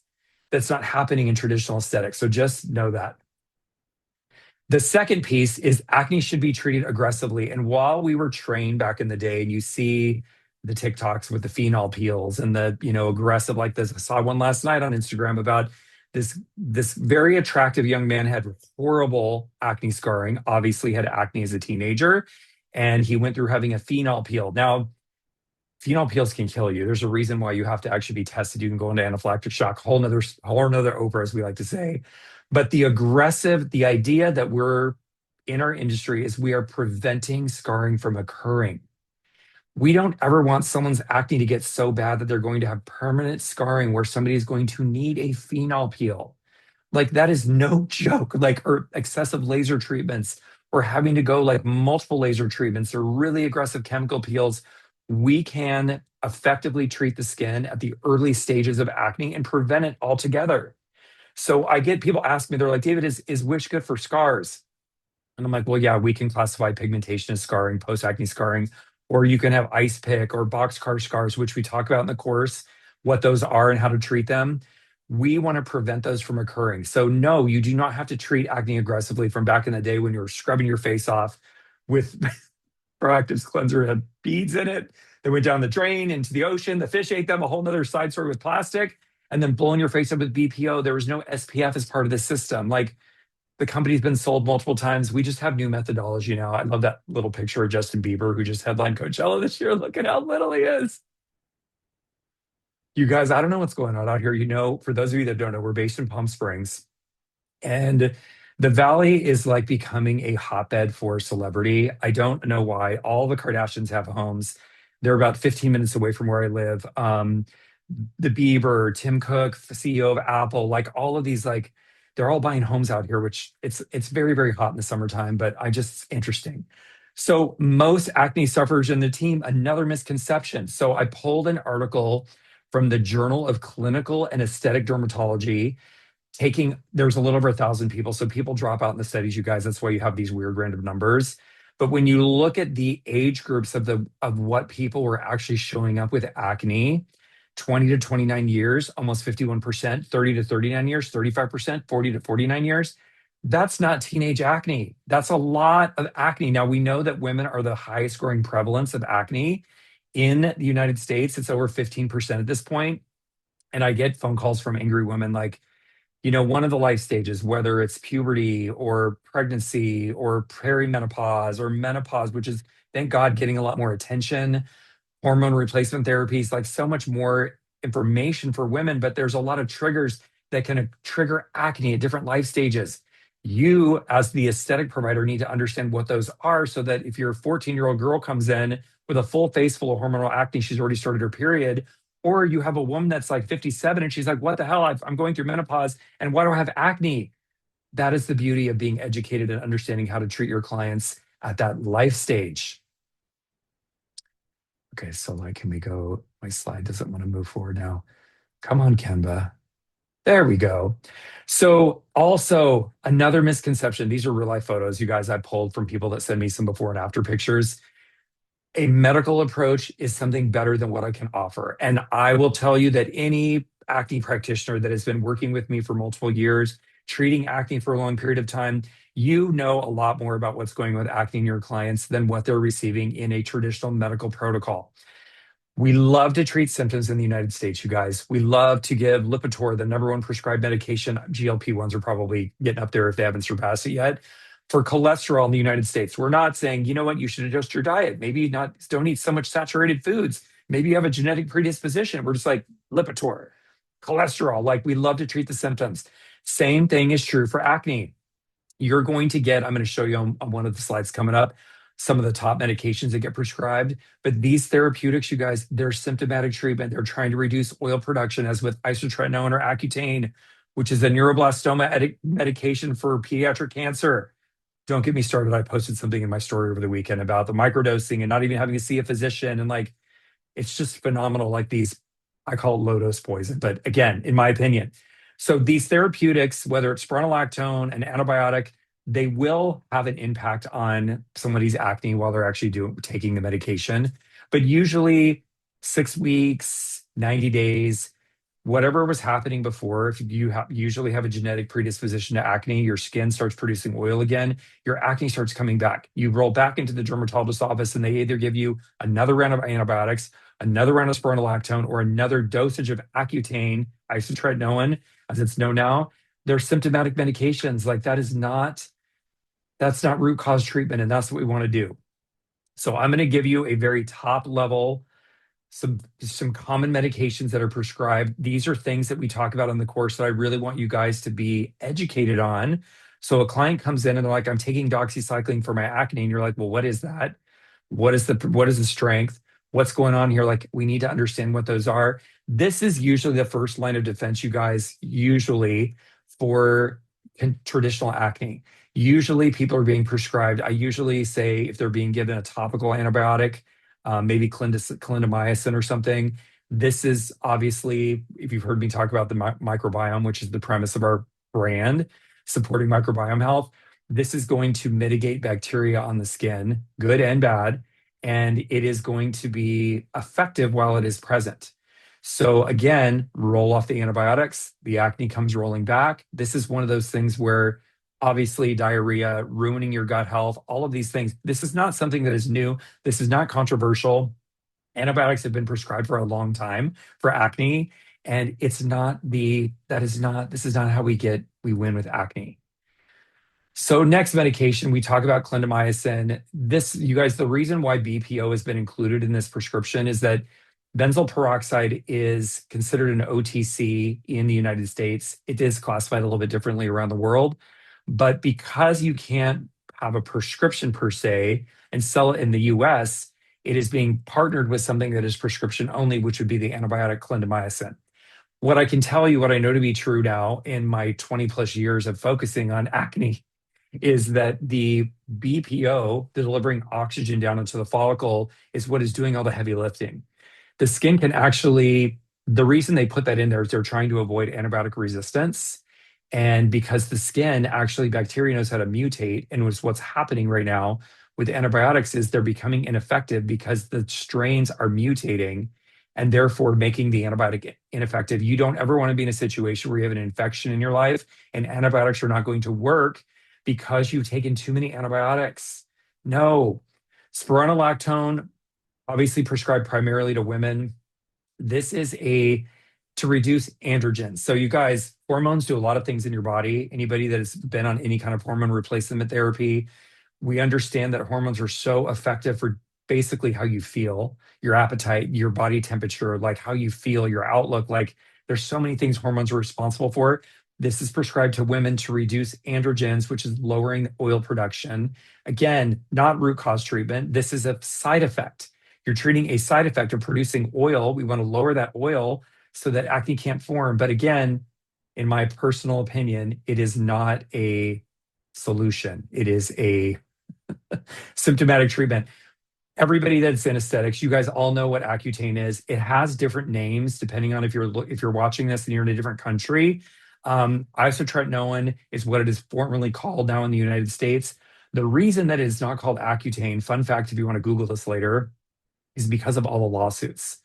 That's not happening in traditional aesthetics. So just know that. The second piece is acne should be treated aggressively. And while we were trained back in the day, and you see the TikToks with the phenol peels and the, aggressive like this. I saw one last night on Instagram about this very attractive young man had horrible acne scarring, obviously had acne as a teenager, and he went through having a phenol peel. Now, phenol peels can kill you. There's a reason why you have to actually be tested. You can go into anaphylactic shock, whole nother Oprah, as we like to say. But the idea that we're in our industry is we are preventing scarring from occurring. We don't ever want someone's acne to get so bad that they're going to have permanent scarring where somebody is going to need a phenol peel. Like that is no joke. Like, or excessive laser treatments or having to go like multiple laser treatments or really aggressive chemical peels. We can effectively treat the skin at the early stages of acne and prevent it altogether. So I get people ask me, they're like, David, is Wish good for scars? And I'm like, well, yeah, we can classify pigmentation as scarring, post-acne scarring, or you can have ice pick or boxcar scars, which we talk about in the course, what those are and how to treat them. We want to prevent those from occurring. So no, you do not have to treat acne aggressively from back in the day when you were scrubbing your face off with Proactive's cleanser had beads in it. They went down the drain into the ocean. The fish ate them, a whole nother side story with plastic, and then blowing your face up with BPO. There was no SPF as part of the system. Like the company's been sold multiple times. We just have new methodology now. I love that little picture of Justin Bieber, who just headlined Coachella this year. Look at how little he is. You guys, I don't know what's going on out here. For those of you that don't know, we're based in Palm Springs. And the Valley is like becoming a hotbed for celebrity. I don't know why. All the Kardashians have homes. They're about 15 minutes away from where I live. The Bieber, Tim Cook, the CEO of Apple, like all of these, like they're all buying homes out here, which it's very, very hot in the summertime, but it's interesting. So most acne sufferers in the team, another misconception. So I pulled an article from the Journal of Clinical and Aesthetic Dermatology there's a little over 1,000 people. So people drop out in the studies, you guys. That's why you have these weird random numbers. But when you look at the age groups of what people were actually showing up with acne, 20 to 29 years, almost 51%, 30 to 39 years, 35%, 40 to 49 years. That's not teenage acne. That's a lot of acne. Now we know that women are the highest growing prevalence of acne in the United States. It's over 15% at this point. And I get phone calls from angry women like, one of the life stages, whether it's puberty or pregnancy or perimenopause or menopause, which is, thank God, getting a lot more attention, hormone replacement therapies, like so much more information for women, but there's a lot of triggers that can trigger acne at different life stages. You, as the aesthetic provider, need to understand what those are so that if your 14-year-old girl comes in with a full face full of hormonal acne, she's already started her period, or you have a woman that's like 57 and she's like, what the hell? I'm going through menopause and why do I have acne? That is the beauty of being educated and understanding how to treat your clients at that life stage. Okay, so can we go? My slide doesn't want to move forward now. Come on, Canva. There we go. So also another misconception, these are real life photos, you guys, I pulled from people that send me some before and after pictures. A medical approach is something better than what I can offer. And I will tell you that any acne practitioner that has been working with me for multiple years, treating acne for a long period of time, you know a lot more about what's going on with acne in your clients than what they're receiving in a traditional medical protocol. We love to treat symptoms in the United States, you guys. We love to give Lipitor, the number one prescribed medication. GLP-1s are probably getting up there if they haven't surpassed it yet. For cholesterol in the United States, we're not saying, you know what, you should adjust your diet. Maybe not, don't eat so much saturated foods. Maybe you have a genetic predisposition. We're just like Lipitor, cholesterol. Like we love to treat the symptoms. Same thing is true for acne. You're going to get, I'm going to show you on one of the slides coming up, some of the top medications that get prescribed. But these therapeutics, you guys, they're symptomatic treatment. They're trying to reduce oil production, as with isotretinoin or Accutane, which is a neuroblastoma medication for pediatric cancer. Don't get me started. I posted something in my story over the weekend about the microdosing and not even having to see a physician. And like, it's just phenomenal. Like these, I call it low dose poison, but again, in my opinion. So these therapeutics, whether it's spironolactone, an antibiotic, they will have an impact on somebody's acne while they're actually taking the medication. But usually 6 weeks, 90 days, whatever was happening before, if you usually have a genetic predisposition to acne, your skin starts producing oil again, your acne starts coming back. You roll back into the dermatologist's office and they either give you another round of antibiotics, another round of spironolactone, or another dosage of Accutane, isotretinoin, as it's known now. They're symptomatic medications. Like that's not root cause treatment, and that's what we want to do. So I'm going to give you a very top level, some common medications that are prescribed. These are things that we talk about in the course that I really want you guys to be educated on. So a client comes in and they're like, I'm taking doxycycline for my acne. And you're like, well, what is that? What is the strength? What's going on here? Like, we need to understand what those are. This is usually the first line of defense, you guys, usually for traditional acne. Usually people are being prescribed. I usually say if they're being given a topical antibiotic, maybe clindamycin or something. This is obviously, if you've heard me talk about the microbiome, which is the premise of our brand, supporting microbiome health, this is going to mitigate bacteria on the skin, good and bad, and it is going to be effective while it is present. So again, roll off the antibiotics, the acne comes rolling back. This is one of those things where obviously diarrhea, ruining your gut health, all of these things. This is not something that is new. This is not controversial. Antibiotics have been prescribed for a long time for acne, and this is not how we win with acne. So next medication, we talk about clindamycin. This, you guys, the reason why BPO has been included in this prescription is that benzoyl peroxide is considered an OTC in the United States. It is classified a little bit differently around the world, but because you can't have a prescription per se and sell it in the US, it is being partnered with something that is prescription only, which would be the antibiotic clindamycin. What I can tell you, what I know to be true now in my 20 plus years of focusing on acne, is that the BPO, the delivering oxygen down into the follicle, is what is doing all the heavy lifting. The skin can actually, the reason they put that in there is they're trying to avoid antibiotic resistance. And because the skin, actually, bacteria knows how to mutate. And what's happening right now with antibiotics is they're becoming ineffective because the strains are mutating and therefore making the antibiotic ineffective. You don't ever want to be in a situation where you have an infection in your life and antibiotics are not going to work because you've taken too many antibiotics. No. Spironolactone, obviously prescribed primarily to women. This is to reduce androgens. So you guys, hormones do a lot of things in your body. Anybody that has been on any kind of hormone replacement therapy, we understand that hormones are so effective for basically how you feel, your appetite, your body temperature, like how you feel, your outlook. Like there's so many things hormones are responsible for. This is prescribed to women to reduce androgens, which is lowering oil production. Again, not root cause treatment. This is a side effect. You're treating a side effect of producing oil. We want to lower that oil so that acne can't form. But again, in my personal opinion, it is not a solution. It is a symptomatic treatment. Everybody that's in aesthetics, you guys all know what Accutane is. It has different names depending on if you're watching this and you're in a different country. Isotretinoin is what it is formerly called now in the United States. The reason that it is not called Accutane, fun fact if you want to Google this later, is because of all the lawsuits,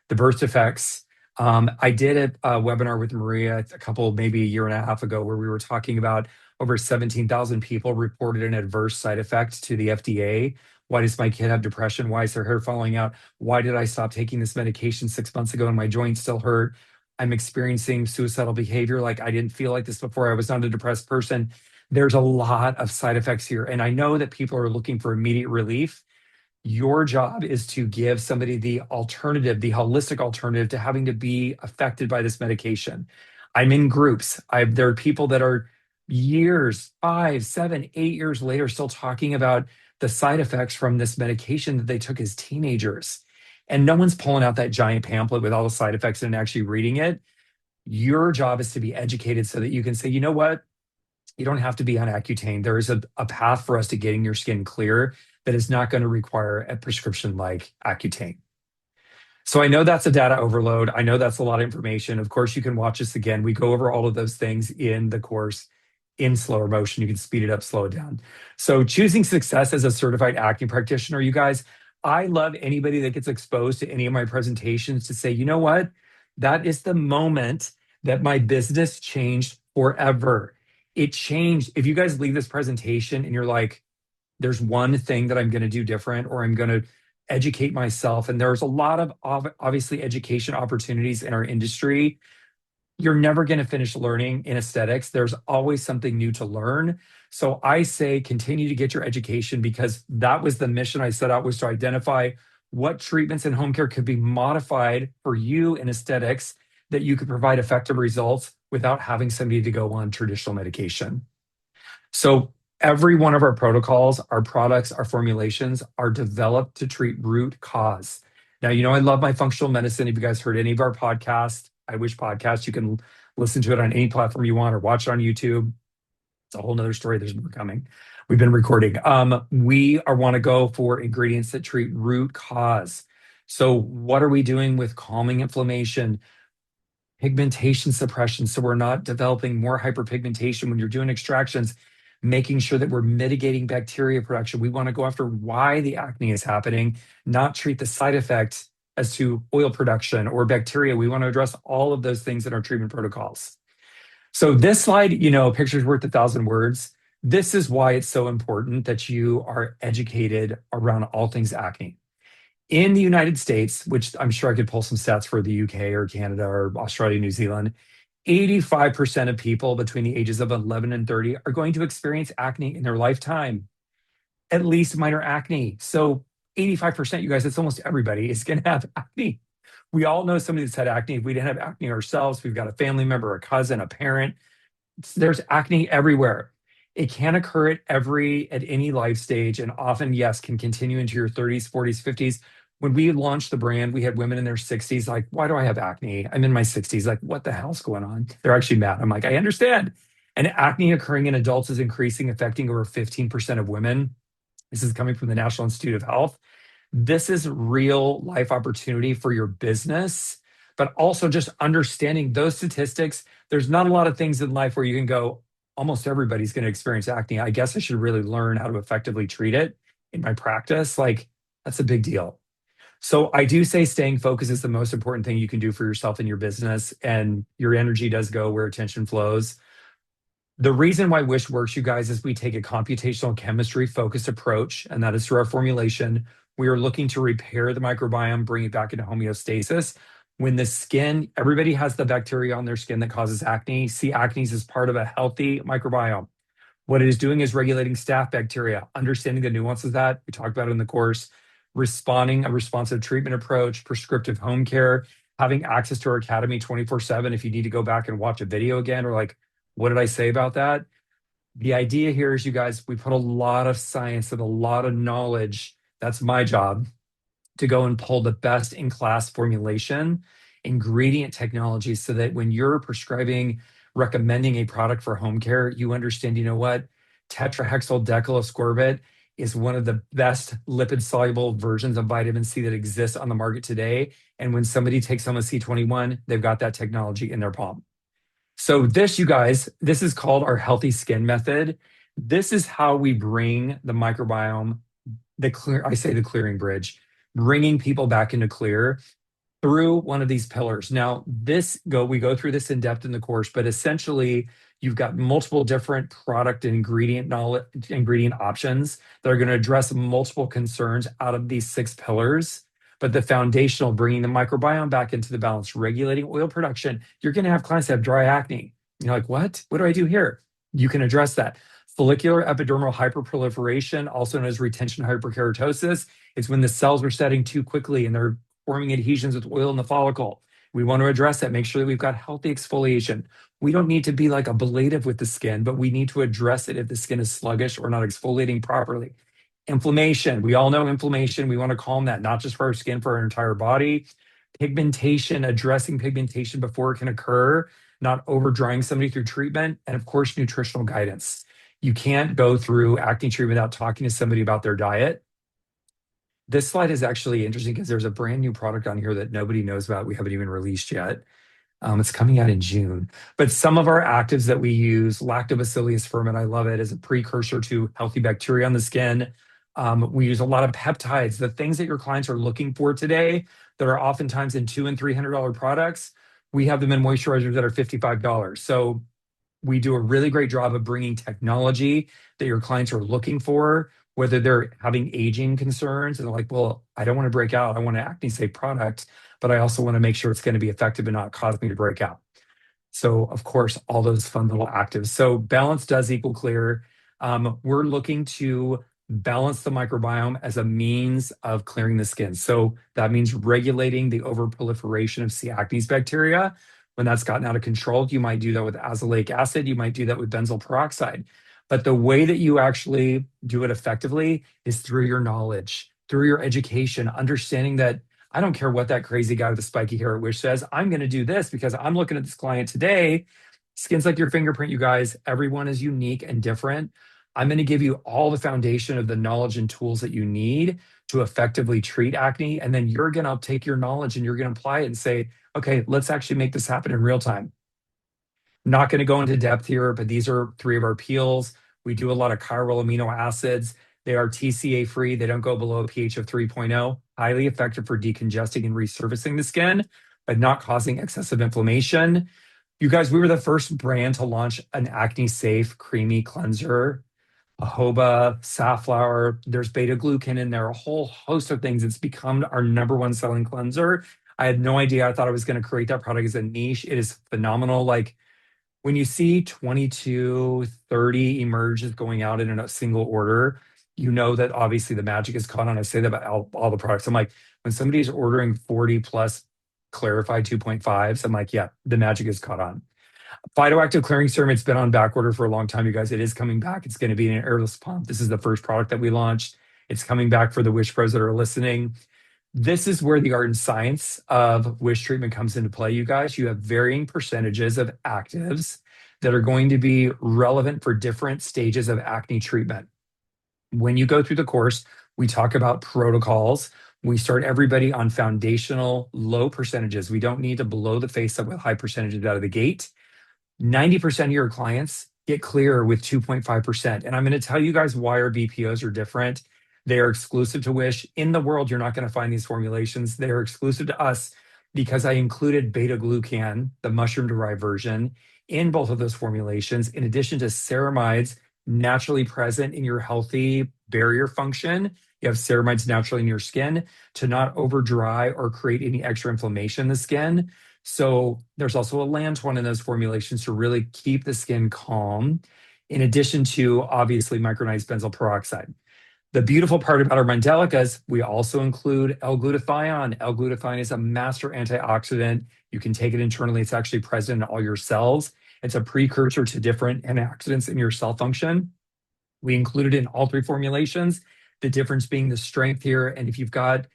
the birth defects. I did a webinar with Maria a couple, maybe a year and a half ago, where we were talking about over 17,000 people reported an adverse side effect to the FDA. Why does my kid have depression? Why is their hair falling out? Why did I stop taking this medication 6 months ago and my joints still hurt? I'm experiencing suicidal behavior. Like I didn't feel like this before. I was not a depressed person. There's a lot of side effects here. And I know that people are looking for immediate relief. Your job is to give somebody the alternative, the holistic alternative to having to be affected by this medication. I'm in groups. There are people that are years, 5, 7, 8 years later, still talking about the side effects from this medication that they took as teenagers. And no one's pulling out that giant pamphlet with all the side effects and actually reading it. Your job is to be educated so that you can say, you know what? You don't have to be on Accutane. There is a path for us to getting your skin clear that is not going to require a prescription like Accutane. So I know that's a data overload. I know that's a lot of information. Of course, you can watch this again. We go over all of those things in the course in slower motion. You can speed it up, slow it down. So choosing success as a certified acne practitioner, you guys, I love anybody that gets exposed to any of my presentations to say, you know what? That is the moment that my business changed forever. It changed. If you guys leave this presentation and you're like, there's one thing that I'm going to do different, or I'm going to educate myself. And there's a lot of obviously education opportunities in our industry. You're never going to finish learning in aesthetics. There's always something new to learn. So I say continue to get your education, because that was the mission I set out, was to identify what treatments in home care could be modified for you in aesthetics that you could provide effective results without having somebody to go on traditional medication. So every one of our protocols, our products, our formulations are developed to treat root cause. Now, you know, I love my functional medicine. If you guys heard any of our podcasts, I Wish podcast, you can listen to it on any platform you want or watch it on YouTube. It's a whole nother story. There's more coming. We've been recording. We want to go for ingredients that treat root cause. So what are we doing with calming inflammation, pigmentation suppression, so we're not developing more hyperpigmentation when you're doing extractions, making sure that we're mitigating bacteria production. We want to go after why the acne is happening, not treat the side effect as to oil production or bacteria. We want to address all of those things in our treatment protocols. So this slide, you know, a picture's worth 1,000 words. This is why it's so important that you are educated around all things acne. In the United States, which I'm sure I could pull some stats for the UK or Canada or Australia, New Zealand, 85% of people between the ages of 11 and 30 are going to experience acne in their lifetime, at least minor acne. So 85%, you guys, it's almost everybody is going to have acne. We all know somebody that's had acne. If we didn't have acne ourselves, we've got a family member, a cousin, a parent. There's acne everywhere. It can occur at any life stage, and often, yes, can continue into your 30s, 40s, 50s. When we launched the brand, we had women in their 60s like, why do I have acne? I'm in my 60s. Like, what the hell's going on? They're actually mad. I'm like, I understand. And acne occurring in adults is increasing, affecting over 15% of women. This is coming from the National Institute of Health. This is real life opportunity for your business, but also just understanding those statistics. There's not a lot of things in life where you can go, almost everybody's going to experience acne. I guess I should really learn how to effectively treat it in my practice. Like, that's a big deal. So I do say staying focused is the most important thing you can do for yourself and your business, and your energy does go where attention flows. The reason why Wish works, you guys, is we take a computational chemistry focused approach, and that is through our formulation. We are looking to repair the microbiome, bring it back into homeostasis. When the skin, everybody has the bacteria on their skin that causes acne. C. acnes is part of a healthy microbiome. What it is doing is regulating staph bacteria, understanding the nuances of that. We talked about it in the course, responding a responsive treatment approach, prescriptive home care, having access to our academy 24/7 if you need to go back and watch a video again, or like, what did I say about that? The idea here is, you guys, we put a lot of science and a lot of knowledge. That's my job, to go and pull the best in class formulation, ingredient technology, so that when you're prescribing, recommending a product for home care, you understand, you know what? Tetrahexyl decylascorbate is one of the best lipid soluble versions of vitamin C that exists on the market today. And when somebody takes home a C21, they've got that technology in their palm. So this, you guys, this is called our healthy skin method. This is how we bring the microbiome, I say the clearing bridge. bringing people back into clear through one of these pillars. Now, we go through this in depth in the course, but essentially you've got multiple different product and ingredient options that are going to address multiple concerns out of these six pillars. But the foundational, bringing the microbiome back into the balance, regulating oil production, you're going to have clients that have dry acne. You're like, what? What do I do here? You can address that. Follicular epidermal hyperproliferation, also known as retention hyperkeratosis, is when the cells are setting too quickly and they're forming adhesions with oil in the follicle. We want to address that, make sure that we've got healthy exfoliation. We don't need to be like ablative with the skin, but we need to address it if the skin is sluggish or not exfoliating properly. Inflammation, we all know inflammation. We want to calm that, not just for our skin, for our entire body. Pigmentation, addressing pigmentation before it can occur, not over drying somebody through treatment. And of course, nutritional guidance. You can't go through acne treatment without talking to somebody about their diet. This slide is actually interesting because there's a brand new product on here that nobody knows about. We haven't even released yet. It's coming out in June. But some of our actives that we use, lactobacillus ferment, I love it as a precursor to healthy bacteria on the skin. We use a lot of peptides, the things that your clients are looking for today that are oftentimes in $200 and $300 products. We have them in moisturizers that are $55. So we do a really great job of bringing technology that your clients are looking for, whether they're having aging concerns and they're like, well, I don't want to break out. I want an acne safe product, but I also want to make sure it's going to be effective and not cause me to break out. So, of course, all those fun little actives. So, balance does equal clear. We're looking to balance the microbiome as a means of clearing the skin. So, that means regulating the overproliferation of C. acnes bacteria. When that's gotten out of control, you might do that with azelaic acid, you might do that with benzoyl peroxide. But the way that you actually do it effectively is through your knowledge, through your education, understanding that I don't care what that crazy guy with the spiky hair at Wish says. I'm going to do this because I'm looking at this client today. Skin's like your fingerprint, you guys. Everyone is unique and different. I'm going to give you all the foundation of the knowledge and tools that you need to effectively treat acne. And then you're going to take your knowledge and you're going to apply it and say, okay, let's actually make this happen in real time. Not going to go into depth here, but these are three of our peels. We do a lot of chiral amino acids. They are TCA free. They don't go below a pH of 3.0. Highly effective for decongesting and resurfacing the skin, but not causing excessive inflammation. You guys, we were the first brand to launch an acne safe creamy cleanser. Jojoba, safflower, there's beta glucan in there, a whole host of things. It's become our number one selling cleanser. I had no idea. I thought I was going to create that product as a niche. It is phenomenal. Like when you see 22, 30 emerges going out in a single order, you know that obviously the magic is caught on. I say that about all the products. I'm like, when somebody's ordering 40 plus clarified 2.5s, I'm like, yeah, the magic is caught on. Phytoactive clearing serum, it's been on back order for a long time, you guys. It is coming back. It's going to be an airless pump. This is the first product that we launched. It's coming back for the Wish pros that are listening. This is where the art and science of Wish treatment comes into play, you guys. You have varying percentages of actives that are going to be relevant for different stages of acne treatment. When you go through the course, we talk about protocols. We start everybody on foundational low percentages. We don't need to blow the face up with high percentages out of the gate. 90% of your clients get clear with 2.5%. And I'm going to tell you guys why our BPOs are different. They are exclusive to Wish. In the world, you're not going to find these formulations. They are exclusive to us because I included beta glucan, the mushroom derived version, in both of those formulations, in addition to ceramides naturally present in your healthy barrier function. You have ceramides naturally in your skin to not over dry or create any extra inflammation in the skin. So there's also a lantoin in those formulations to really keep the skin calm, in addition to obviously micronized benzoyl peroxide. The beautiful part about our Mandelicas, we also include L-glutathione. L-glutathione is a master antioxidant. You can take it internally. It's actually present in all your cells. It's a precursor to different antioxidants in your cell function. We include it in all three formulations, the difference being the strength here. And if you've got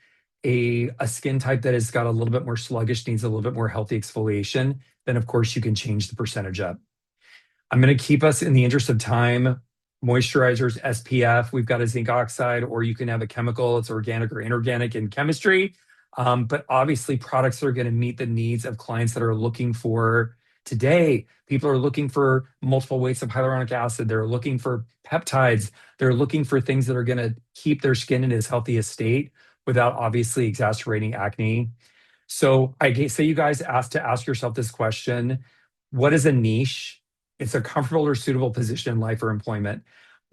a skin type that has got a little bit more sluggish, needs a little bit more healthy exfoliation, then of course you can change the percentage up. I'm going to keep us in the interest of time. Moisturizers, SPF, we've got a zinc oxide, or you can have a chemical, it's organic or inorganic in chemistry. But obviously products that are going to meet the needs of clients that are looking for today. People are looking for multiple weights of hyaluronic acid. They're looking for peptides. They're looking for things that are going to keep their skin in its healthiest state. without obviously exacerbating acne. So I say you guys ask to ask yourself this question: what is a niche? It's a comfortable or suitable position in life or employment.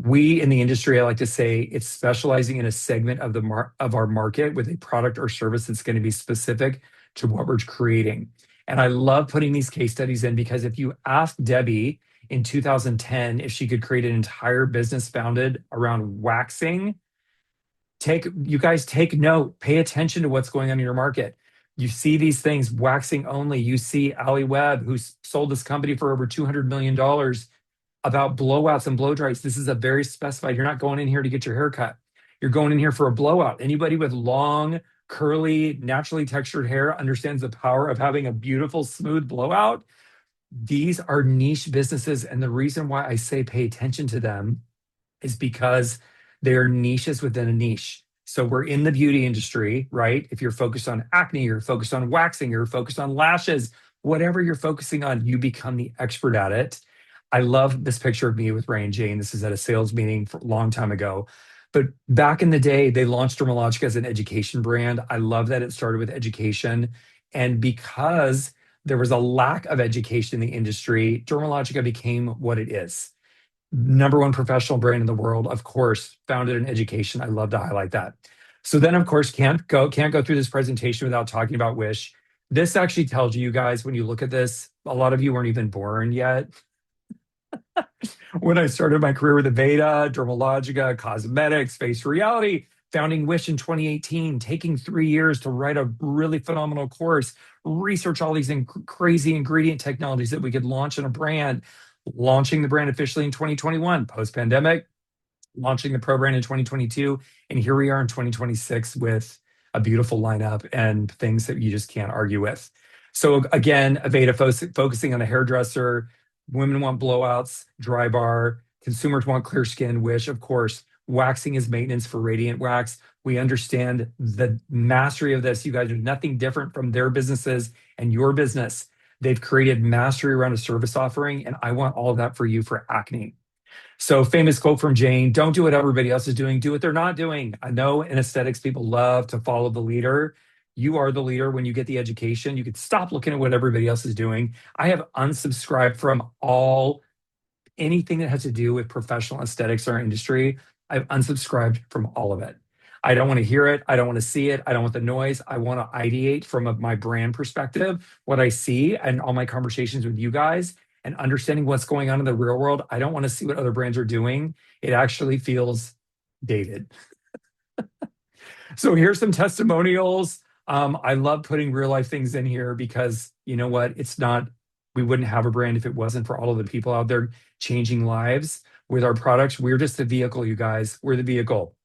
We in the industry, I like to say, it's specializing in a segment of of our market with a product or service that's going to be specific to what we're creating. And I love putting these case studies in because if you ask Debbie in 2010 if she could create an entire business founded around waxing, you guys take note, pay attention to what's going on in your market. You see these things waxing only. You see Ali Webb, who's sold this company for over $200 million about blowouts and blow dries. This is a very specified, you're not going in here to get your hair cut. You're going in here for a blowout. Anybody with long, curly, naturally textured hair understands the power of having a beautiful, smooth blowout. These are niche businesses. And the reason why I say pay attention to them is because they're niches within a niche. So we're in the beauty industry, right? If you're focused on acne, you're focused on waxing, you're focused on lashes, whatever you're focusing on, you become the expert at it. I love this picture of me with Ray and Jane. This is at a sales meeting a long time ago. But back in the day, they launched Dermalogica as an education brand. I love that it started with education. And because there was a lack of education in the industry, Dermalogica became what it is. Number one professional brand in the world, of course, founded in education. I love to highlight that. So then, of course, can't go through this presentation without talking about Wish. This actually tells you guys, when you look at this, a lot of you weren't even born yet. When I started my career with Aveda, Dermalogica, cosmetics, face reality, founding Wish in 2018, taking 3 years to write a really phenomenal course, research all these crazy ingredient technologies that we could launch in a brand, launching the brand officially in 2021, post pandemic, launching the pro brand in 2022. And here we are in 2026 with a beautiful lineup and things that you just can't argue with. So again, Aveda focusing on the hairdresser. Women want blowouts, dry bar. Consumers want clear skin. Wish, of course, waxing is maintenance for radiant wax. We understand the mastery of this. You guys are nothing different from their businesses and your business. They've created mastery around a service offering, and I want all of that for you for acne. So, famous quote from Jane: don't do what everybody else is doing, do what they're not doing. I know in aesthetics, people love to follow the leader. You are the leader when you get the education. You could stop looking at what everybody else is doing. I have unsubscribed from anything that has to do with professional aesthetics or industry. I've unsubscribed from all of it. I don't want to hear it. I don't want to see it. I don't want the noise. I want to ideate from my brand perspective, what I see and all my conversations with you guys and understanding what's going on in the real world. I don't want to see what other brands are doing. It actually feels dated. So here's some testimonials. I love putting real life things in here because you know what? We wouldn't have a brand if it wasn't for all of the people out there changing lives with our products. We're just the vehicle, you guys. We're the vehicle.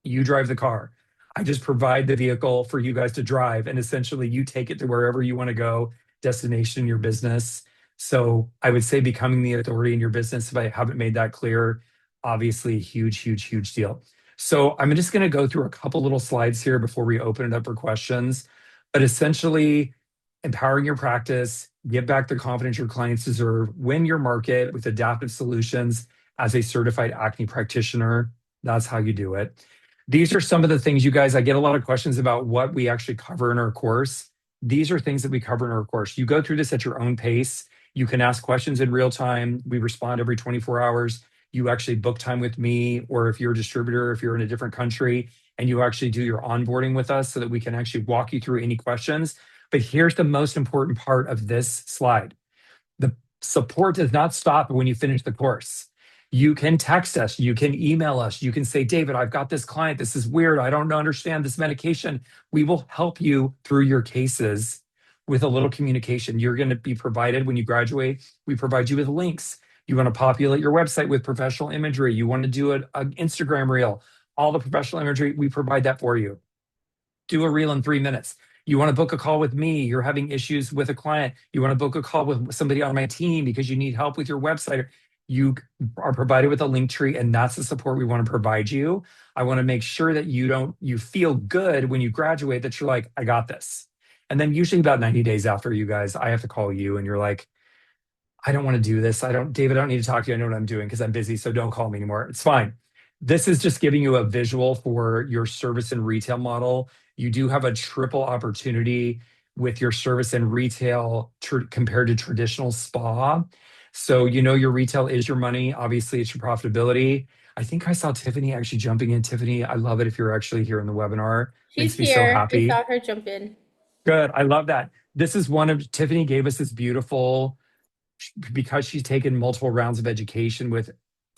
You drive the car. I just provide the vehicle for you guys to drive. And essentially, you take it to wherever you want to go, destination in your business. So I would say becoming the authority in your business, if I haven't made that clear, obviously, huge, huge, huge deal. So I'm just going to go through a couple little slides here before we open it up for questions. But essentially, empowering your practice, give back the confidence your clients deserve, win your market with adaptive solutions as a certified acne practitioner. That's how you do it. These are some of the things, you guys, I get a lot of questions about what we actually cover in our course. These are things that we cover in our course. You go through this at your own pace. You can ask questions in real time. We respond every 24 hours. You actually book time with me, or if you're a distributor, if you're in a different country, and you actually do your onboarding with us so that we can actually walk you through any questions. But here's the most important part of this slide. The support does not stop when you finish the course. You can text us, you can email us, you can say, David, I've got this client. This is weird. I don't understand this medication. We will help you through your cases with a little communication. You're going to be provided when you graduate. We provide you with links. You want to populate your website with professional imagery. You want to do an Instagram reel, all the professional imagery, we provide that for you. Do a reel in 3 minutes. You want to book a call with me, you're having issues with a client, you want to book a call with somebody on my team because you need help with your website, you are provided with a link tree, and that's the support we want to provide you. I want to make sure that you feel good when you graduate, that you're like, I got this. And then usually about 90 days after, you guys, I have to call you and you're like, I don't want to do this. David, I don't need to talk to you. I know what I'm doing because I'm busy. So don't call me anymore. It's fine. This is just giving you a visual for your service and retail model. You do have a triple opportunity with your service and retail compared to traditional spa. So, your retail is your money. Obviously, it's your profitability. I think I saw Tiffany actually jumping in. Tiffany, I love it if you're actually here in the webinar. She's Makes me so here. I happy. saw her jump in. Good. I love that. This is one of Tiffany gave us this beautiful, because she's taken multiple rounds of education with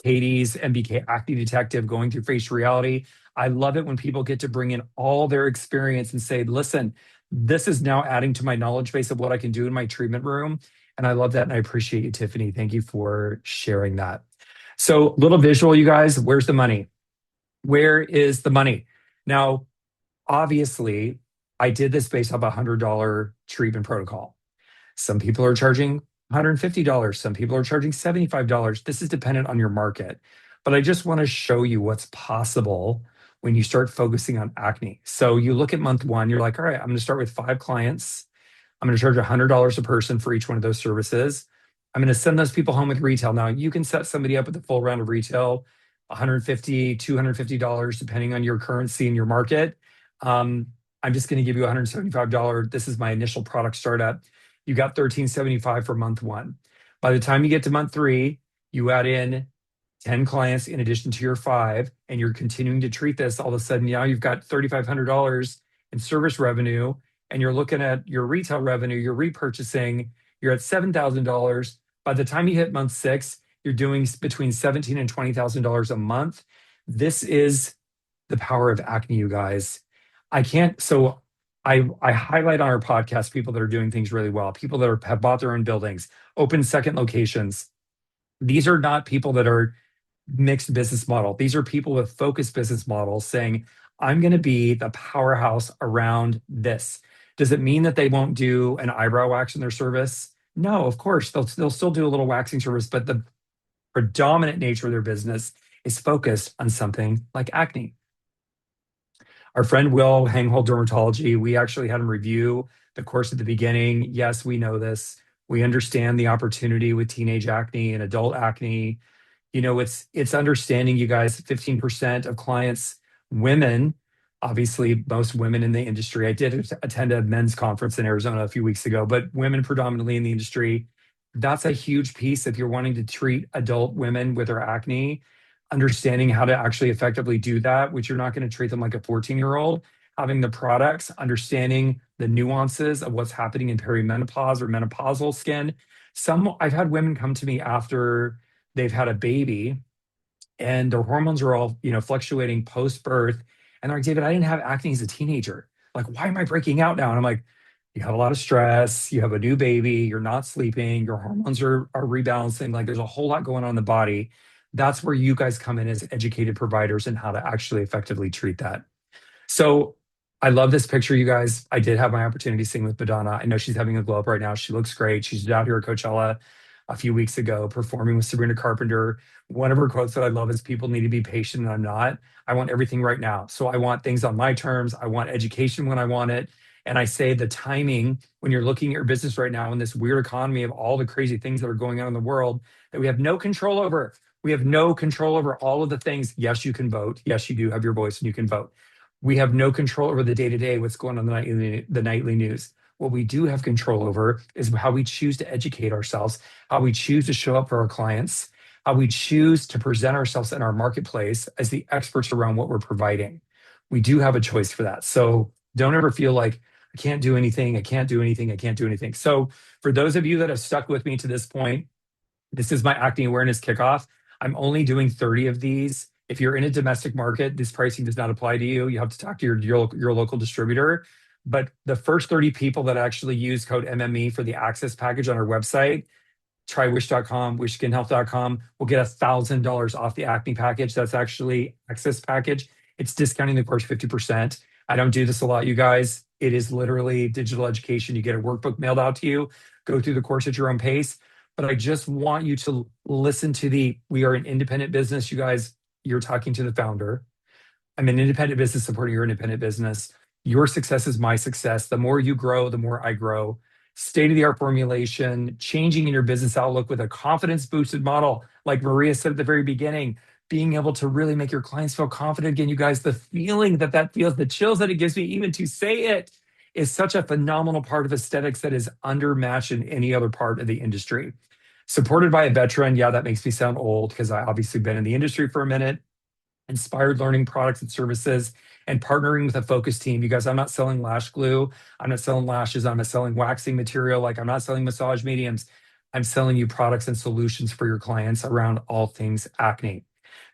Katie's MBK Acne Detective going through Face Reality. I love it when people get to bring in all their experience and say, listen, this is now adding to my knowledge base of what I can do in my treatment room. And I love that. And I appreciate you, Tiffany. Thank you for sharing that. So, little visual, you guys, where's the money? Where is the money? Now, obviously, I did this based off a $100 treatment protocol. Some people are charging $150. Some people are charging $75. This is dependent on your market. But I just want to show you what's possible when you start focusing on acne. So you look at month one, you're like, all right, I'm going to start with 5 clients. I'm going to charge $100 a person for each one of those services. I'm going to send those people home with retail. Now, you can set somebody up with a full round of retail, $150, $250, depending on your currency and your market. I'm just going to give you $175. This is my initial product startup. You got $1,375 for month one. By the time you get to month three, you add in 10 clients in addition to your 5, and you're continuing to treat this. All of a sudden, now you've got $3,500 in service revenue, and you're looking at your retail revenue, you're repurchasing, you're at $7,000. By the time you hit month 6, you're doing between $17,000 and $20,000 a month. This is the power of acne, you guys. I can't, so I highlight on our podcast people that are doing things really well, people that have bought their own buildings, open second locations. These are not people that are mixed business model. These are people with focused business models saying, I'm going to be the powerhouse around this. Does it mean that they won't do an eyebrow wax in their service? No, of course. They'll still do a little waxing service, but the predominant nature of their business is focused on something like acne. Our friend Will, Hanghold Dermatology, we actually had him review the course at the beginning. Yes, we know this. We understand the opportunity with teenage acne and adult acne. It's understanding, you guys, 15% of clients, women, obviously most women in the industry. I did attend a men's conference in Arizona a few weeks ago, but women predominantly in the industry. That's a huge piece if you're wanting to treat adult women with their acne, understanding how to actually effectively do that, which you're not going to treat them like a 14-year-old, having the products, understanding the nuances of what's happening in perimenopause or menopausal skin. I've had women come to me after they've had a baby and their hormones are all, fluctuating post-birth. And they're like, David, I didn't have acne as a teenager. Like, why am I breaking out now? And I'm like, you have a lot of stress, you have a new baby, you're not sleeping, your hormones are rebalancing. Like, there's a whole lot going on in the body. That's where you guys come in as educated providers and how to actually effectively treat that. So I love this picture, you guys. I did have my opportunity to sing with Madonna. I know she's having a glow up right now. She looks great. She's out here at Coachella a few weeks ago performing with Sabrina Carpenter. One of her quotes that I love is, people need to be patient and I'm not. I want everything right now. So I want things on my terms. I want education when I want it. And I say the timing when you're looking at your business right now in this weird economy of all the crazy things that are going on in the world that we have no control over. We have no control over all of the things. Yes, you can vote. Yes, you do have your voice and you can vote. We have no control over the day-to-day, what's going on in the nightly news. What we do have control over is how we choose to educate ourselves, how we choose to show up for our clients, how we choose to present ourselves in our marketplace as the experts around what we're providing. We do have a choice for that. So don't ever feel like, I can't do anything, I can't do anything, I can't do anything. So for those of you that have stuck with me to this point, this is my acne awareness kickoff. I'm only doing 30 of these. If you're in a domestic market, this pricing does not apply to you. You have to talk to your local distributor. But the first 30 people that actually use code MME for the access package on our website, try wish.com, wishskinhealth.com, will get $1,000 off the acne package. That's actually access package. It's discounting the course 50%. I don't do this a lot, you guys. It is literally digital education. You get a workbook mailed out to you, go through the course at your own pace. But I just want you to listen to we are an independent business, you guys. You're talking to the founder. I'm an independent business supporting your independent business. Your success is my success. The more you grow, the more I grow. State-of-the-art formulation, changing in your business outlook with a confidence boosted model. Like Maria said at the very beginning, being able to really make your clients feel confident again. You guys, the feeling that that feels, the chills that it gives me even to say it is such a phenomenal part of aesthetics that is undermatched in any other part of the industry. Supported by a veteran, yeah, that makes me sound old because I obviously been in the industry for a minute. Inspired learning products and services, and partnering with a focus team. You guys, I'm not selling lash glue. I'm not selling lashes. I'm not selling waxing material. Like, I'm not selling massage mediums. I'm selling you products and solutions for your clients around all things acne.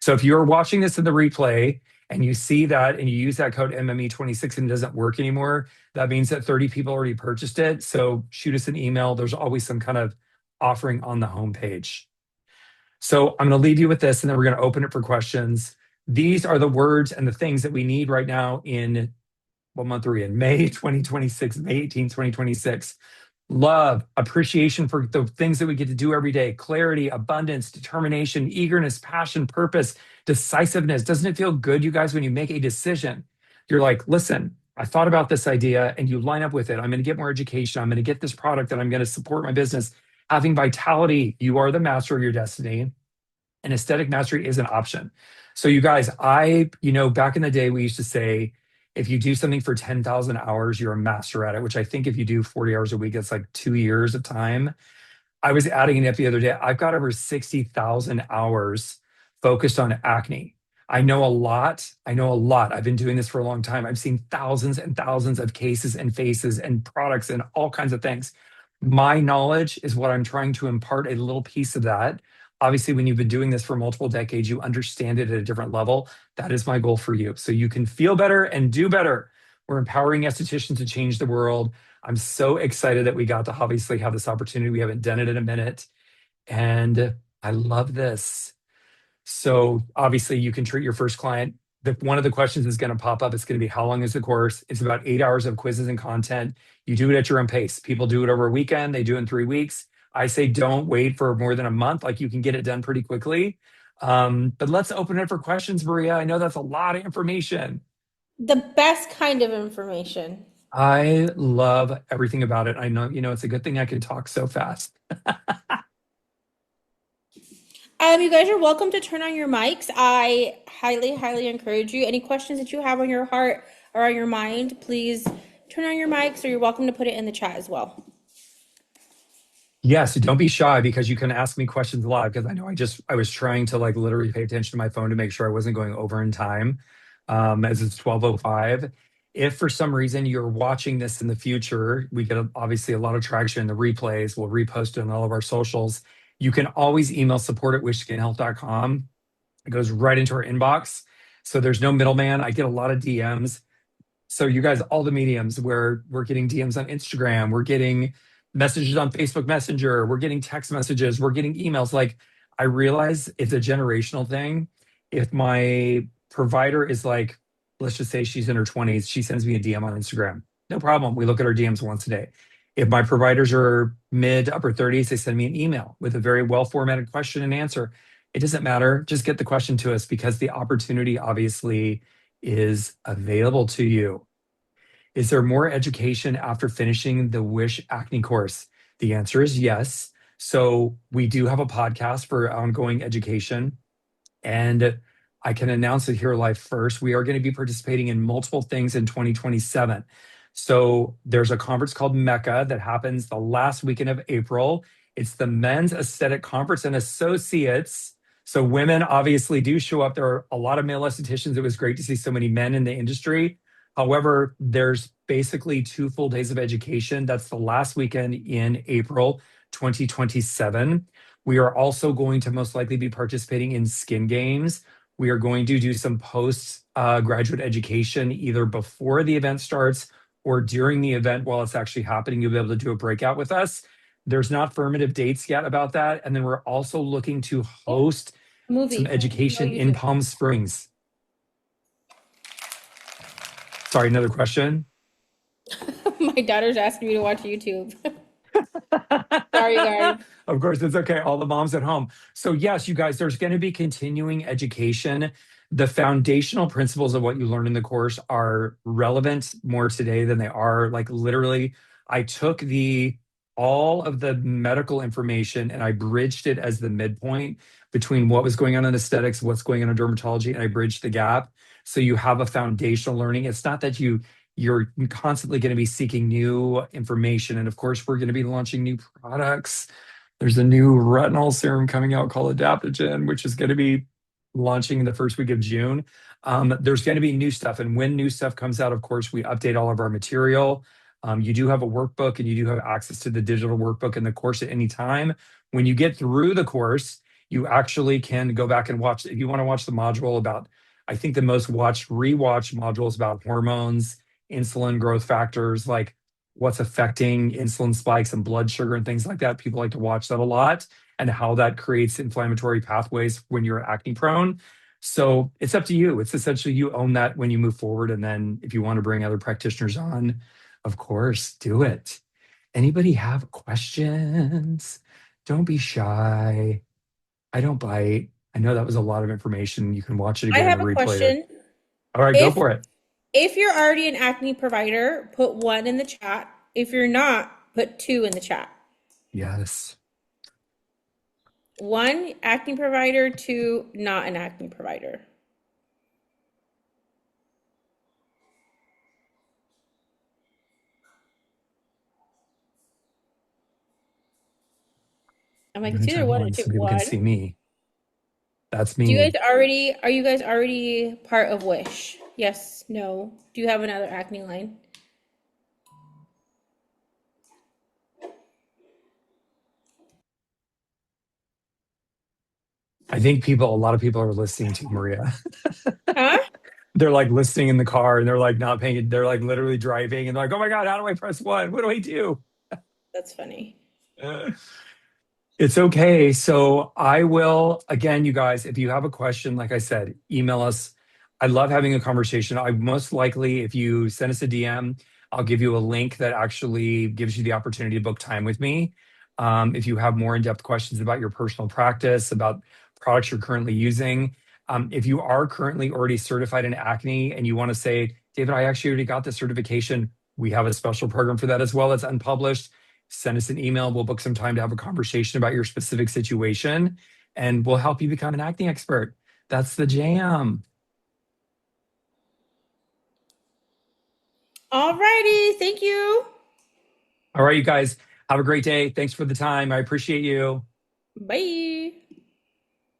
So if you're watching this in the replay and you see that and you use that code MME26 and it doesn't work anymore, that means that 30 people already purchased it. So shoot us an email. There's always some kind of offering on the homepage. So I'm going to leave you with this, and then we're going to open it for questions. These are the words and the things that we need right now in, what month are we in? May 2026, May 18th, 2026. Love, appreciation for the things that we get to do every day, clarity, abundance, determination, eagerness, passion, purpose, decisiveness. Doesn't it feel good, you guys, when you make a decision? You're like, listen, I thought about this idea, and you line up with it. I'm going to get more education. I'm going to get this product, and I'm going to support my business. Having vitality, you are the master of your destiny, and aesthetic mastery is an option. So you guys, back in the day, we used to say, if you do something for 10,000 hours, you're a master at it, which I think if you do 40 hours a week, it's like 2 years of time. I was adding it up the other day. I've got over 60,000 hours focused on acne. I know a lot. I know a lot. I've been doing this for a long time. I've seen thousands and thousands of cases and faces and products and all kinds of things. My knowledge is what I'm trying to impart a little piece of that. Obviously, when you've been doing this for multiple decades, you understand it at a different level. That is my goal for you. So you can feel better and do better. We're empowering estheticians to change the world. I'm so excited that we got to obviously have this opportunity. We haven't done it in a minute. And I love this. So obviously you can treat your first client. One of the questions is going to pop up. It's going to be, how long is the course? It's about 8 hours of quizzes and content. You do it at your own pace. People do it over a weekend. They do it in 3 weeks. I say don't wait for more than a month. Like, you can get it done pretty quickly. But let's open it for questions, Maria. I know that's a lot of information. The best kind of information. I love everything about it. I know, it's a good thing I can talk so fast. You guys are welcome to turn on your mics. I highly, highly encourage you. Any questions that you have on your heart or on your mind, please turn on your mics, or you're welcome to put it in the chat as well. Yes, don't be shy, because you can ask me questions live, because I know I was trying to like literally pay attention to my phone to make sure I wasn't going over in time, as it's 12:05. If for some reason you're watching this in the future, we get obviously a lot of traction in the replays. We'll repost it on all of our socials. You can always email support@wishskinhealth.com. It goes right into our inbox. So there's no middleman. I get a lot of DMs. So you guys, all the mediums where we're getting DMs on Instagram, we're getting messages on Facebook Messenger, we're getting text messages, we're getting emails. Like, I realize it's a generational thing. If my provider is like, let's just say she's in her 20s, she sends me a DM on Instagram. No problem. We look at our DMs once a day. If my providers are mid upper 30s, they send me an email with a very well formatted question and answer. It doesn't matter. Just get the question to us, because the opportunity obviously is available to you. Is there more education after finishing the Wish Acne course? The answer is yes. So we do have a podcast for ongoing education, and I can announce it here live first. We are going to be participating in multiple things in 2027. So there's a conference called Mecca that happens the last weekend of April. It's the Men's Aesthetic Conference and Associates. So women obviously do show up. There are a lot of male estheticians. It was great to see so many men in the industry. However, there's basically 2 full days of education. That's the last weekend in April 2027. We are also going to most likely be participating in Skin Games. We are going to do some post graduate education either before the event starts or during the event while it's actually happening. You'll be able to do a breakout with us. There's not affirmative dates yet about that. And then we're also looking to host some education in Palm Springs. Sorry, another question? My daughter's asking me to watch YouTube. Sorry, guys. Of course, it's okay. All the moms at home. So yes, you guys, there's going to be continuing education. The foundational principles of what you learn in the course are relevant more today than they are. Like, literally, I took all of the medical information and I bridged it as the midpoint between what was going on in aesthetics, what's going on in dermatology, and I bridged the gap. So you have a foundational learning. It's not that you're constantly going to be seeking new information. And of course, we're going to be launching new products. There's a new retinol serum coming out called Adaptogen, which is going to be launching in the first week of June. There's going to be new stuff. And when new stuff comes out, of course, we update all of our material. You do have a workbook and you do have access to the digital workbook in the course at any time. When you get through the course, you actually can go back and watch. If you want to watch the module about, I think the most watched, rewatched modules about hormones, insulin growth factors, like what's affecting insulin spikes and blood sugar and things like that. People like to watch that a lot and how that creates inflammatory pathways when you're acne prone. So it's up to you. It's essentially you own that when you move forward. And then if you want to bring other practitioners on, of course, do it. Anybody have questions? Don't be shy. I don't bite. I know that was a lot of information. You can watch it I again in the have a replay. question. All right, go If for it. if you're already an acne provider, put one in the chat. If you're not, put two in the chat. Yes. One acne provider, two not an acne provider. I'm I'm like, going it's to either turn one or one two. so people can One. see me. That's Do you me. guys already, are you guys already part of Wish? Yes, no. Do you have another acne line? I think a lot of people are listening to Maria. Huh? They're like listening in the car and they're like not paying it. They're like literally driving and they're like, oh my God, how do I press one? What do I do? That's funny. It's okay. So I will, again, you guys, if you have a question, like I said, email us. I love having a conversation. I most likely, if you send us a DM, I'll give you a link that actually gives you the opportunity to book time with me. If you have more in-depth questions about your personal practice, about products you're currently using. If you are currently already certified in acne and you want to say, David, I actually already got the certification, we have a special program for that as well. It's unpublished. Send us an email. We'll book some time to have a conversation about your specific situation and we'll help you become an acne expert. That's the jam. Alrighty, thank you. All right, you guys, have a great day. Thanks for the time. I appreciate you. Bye.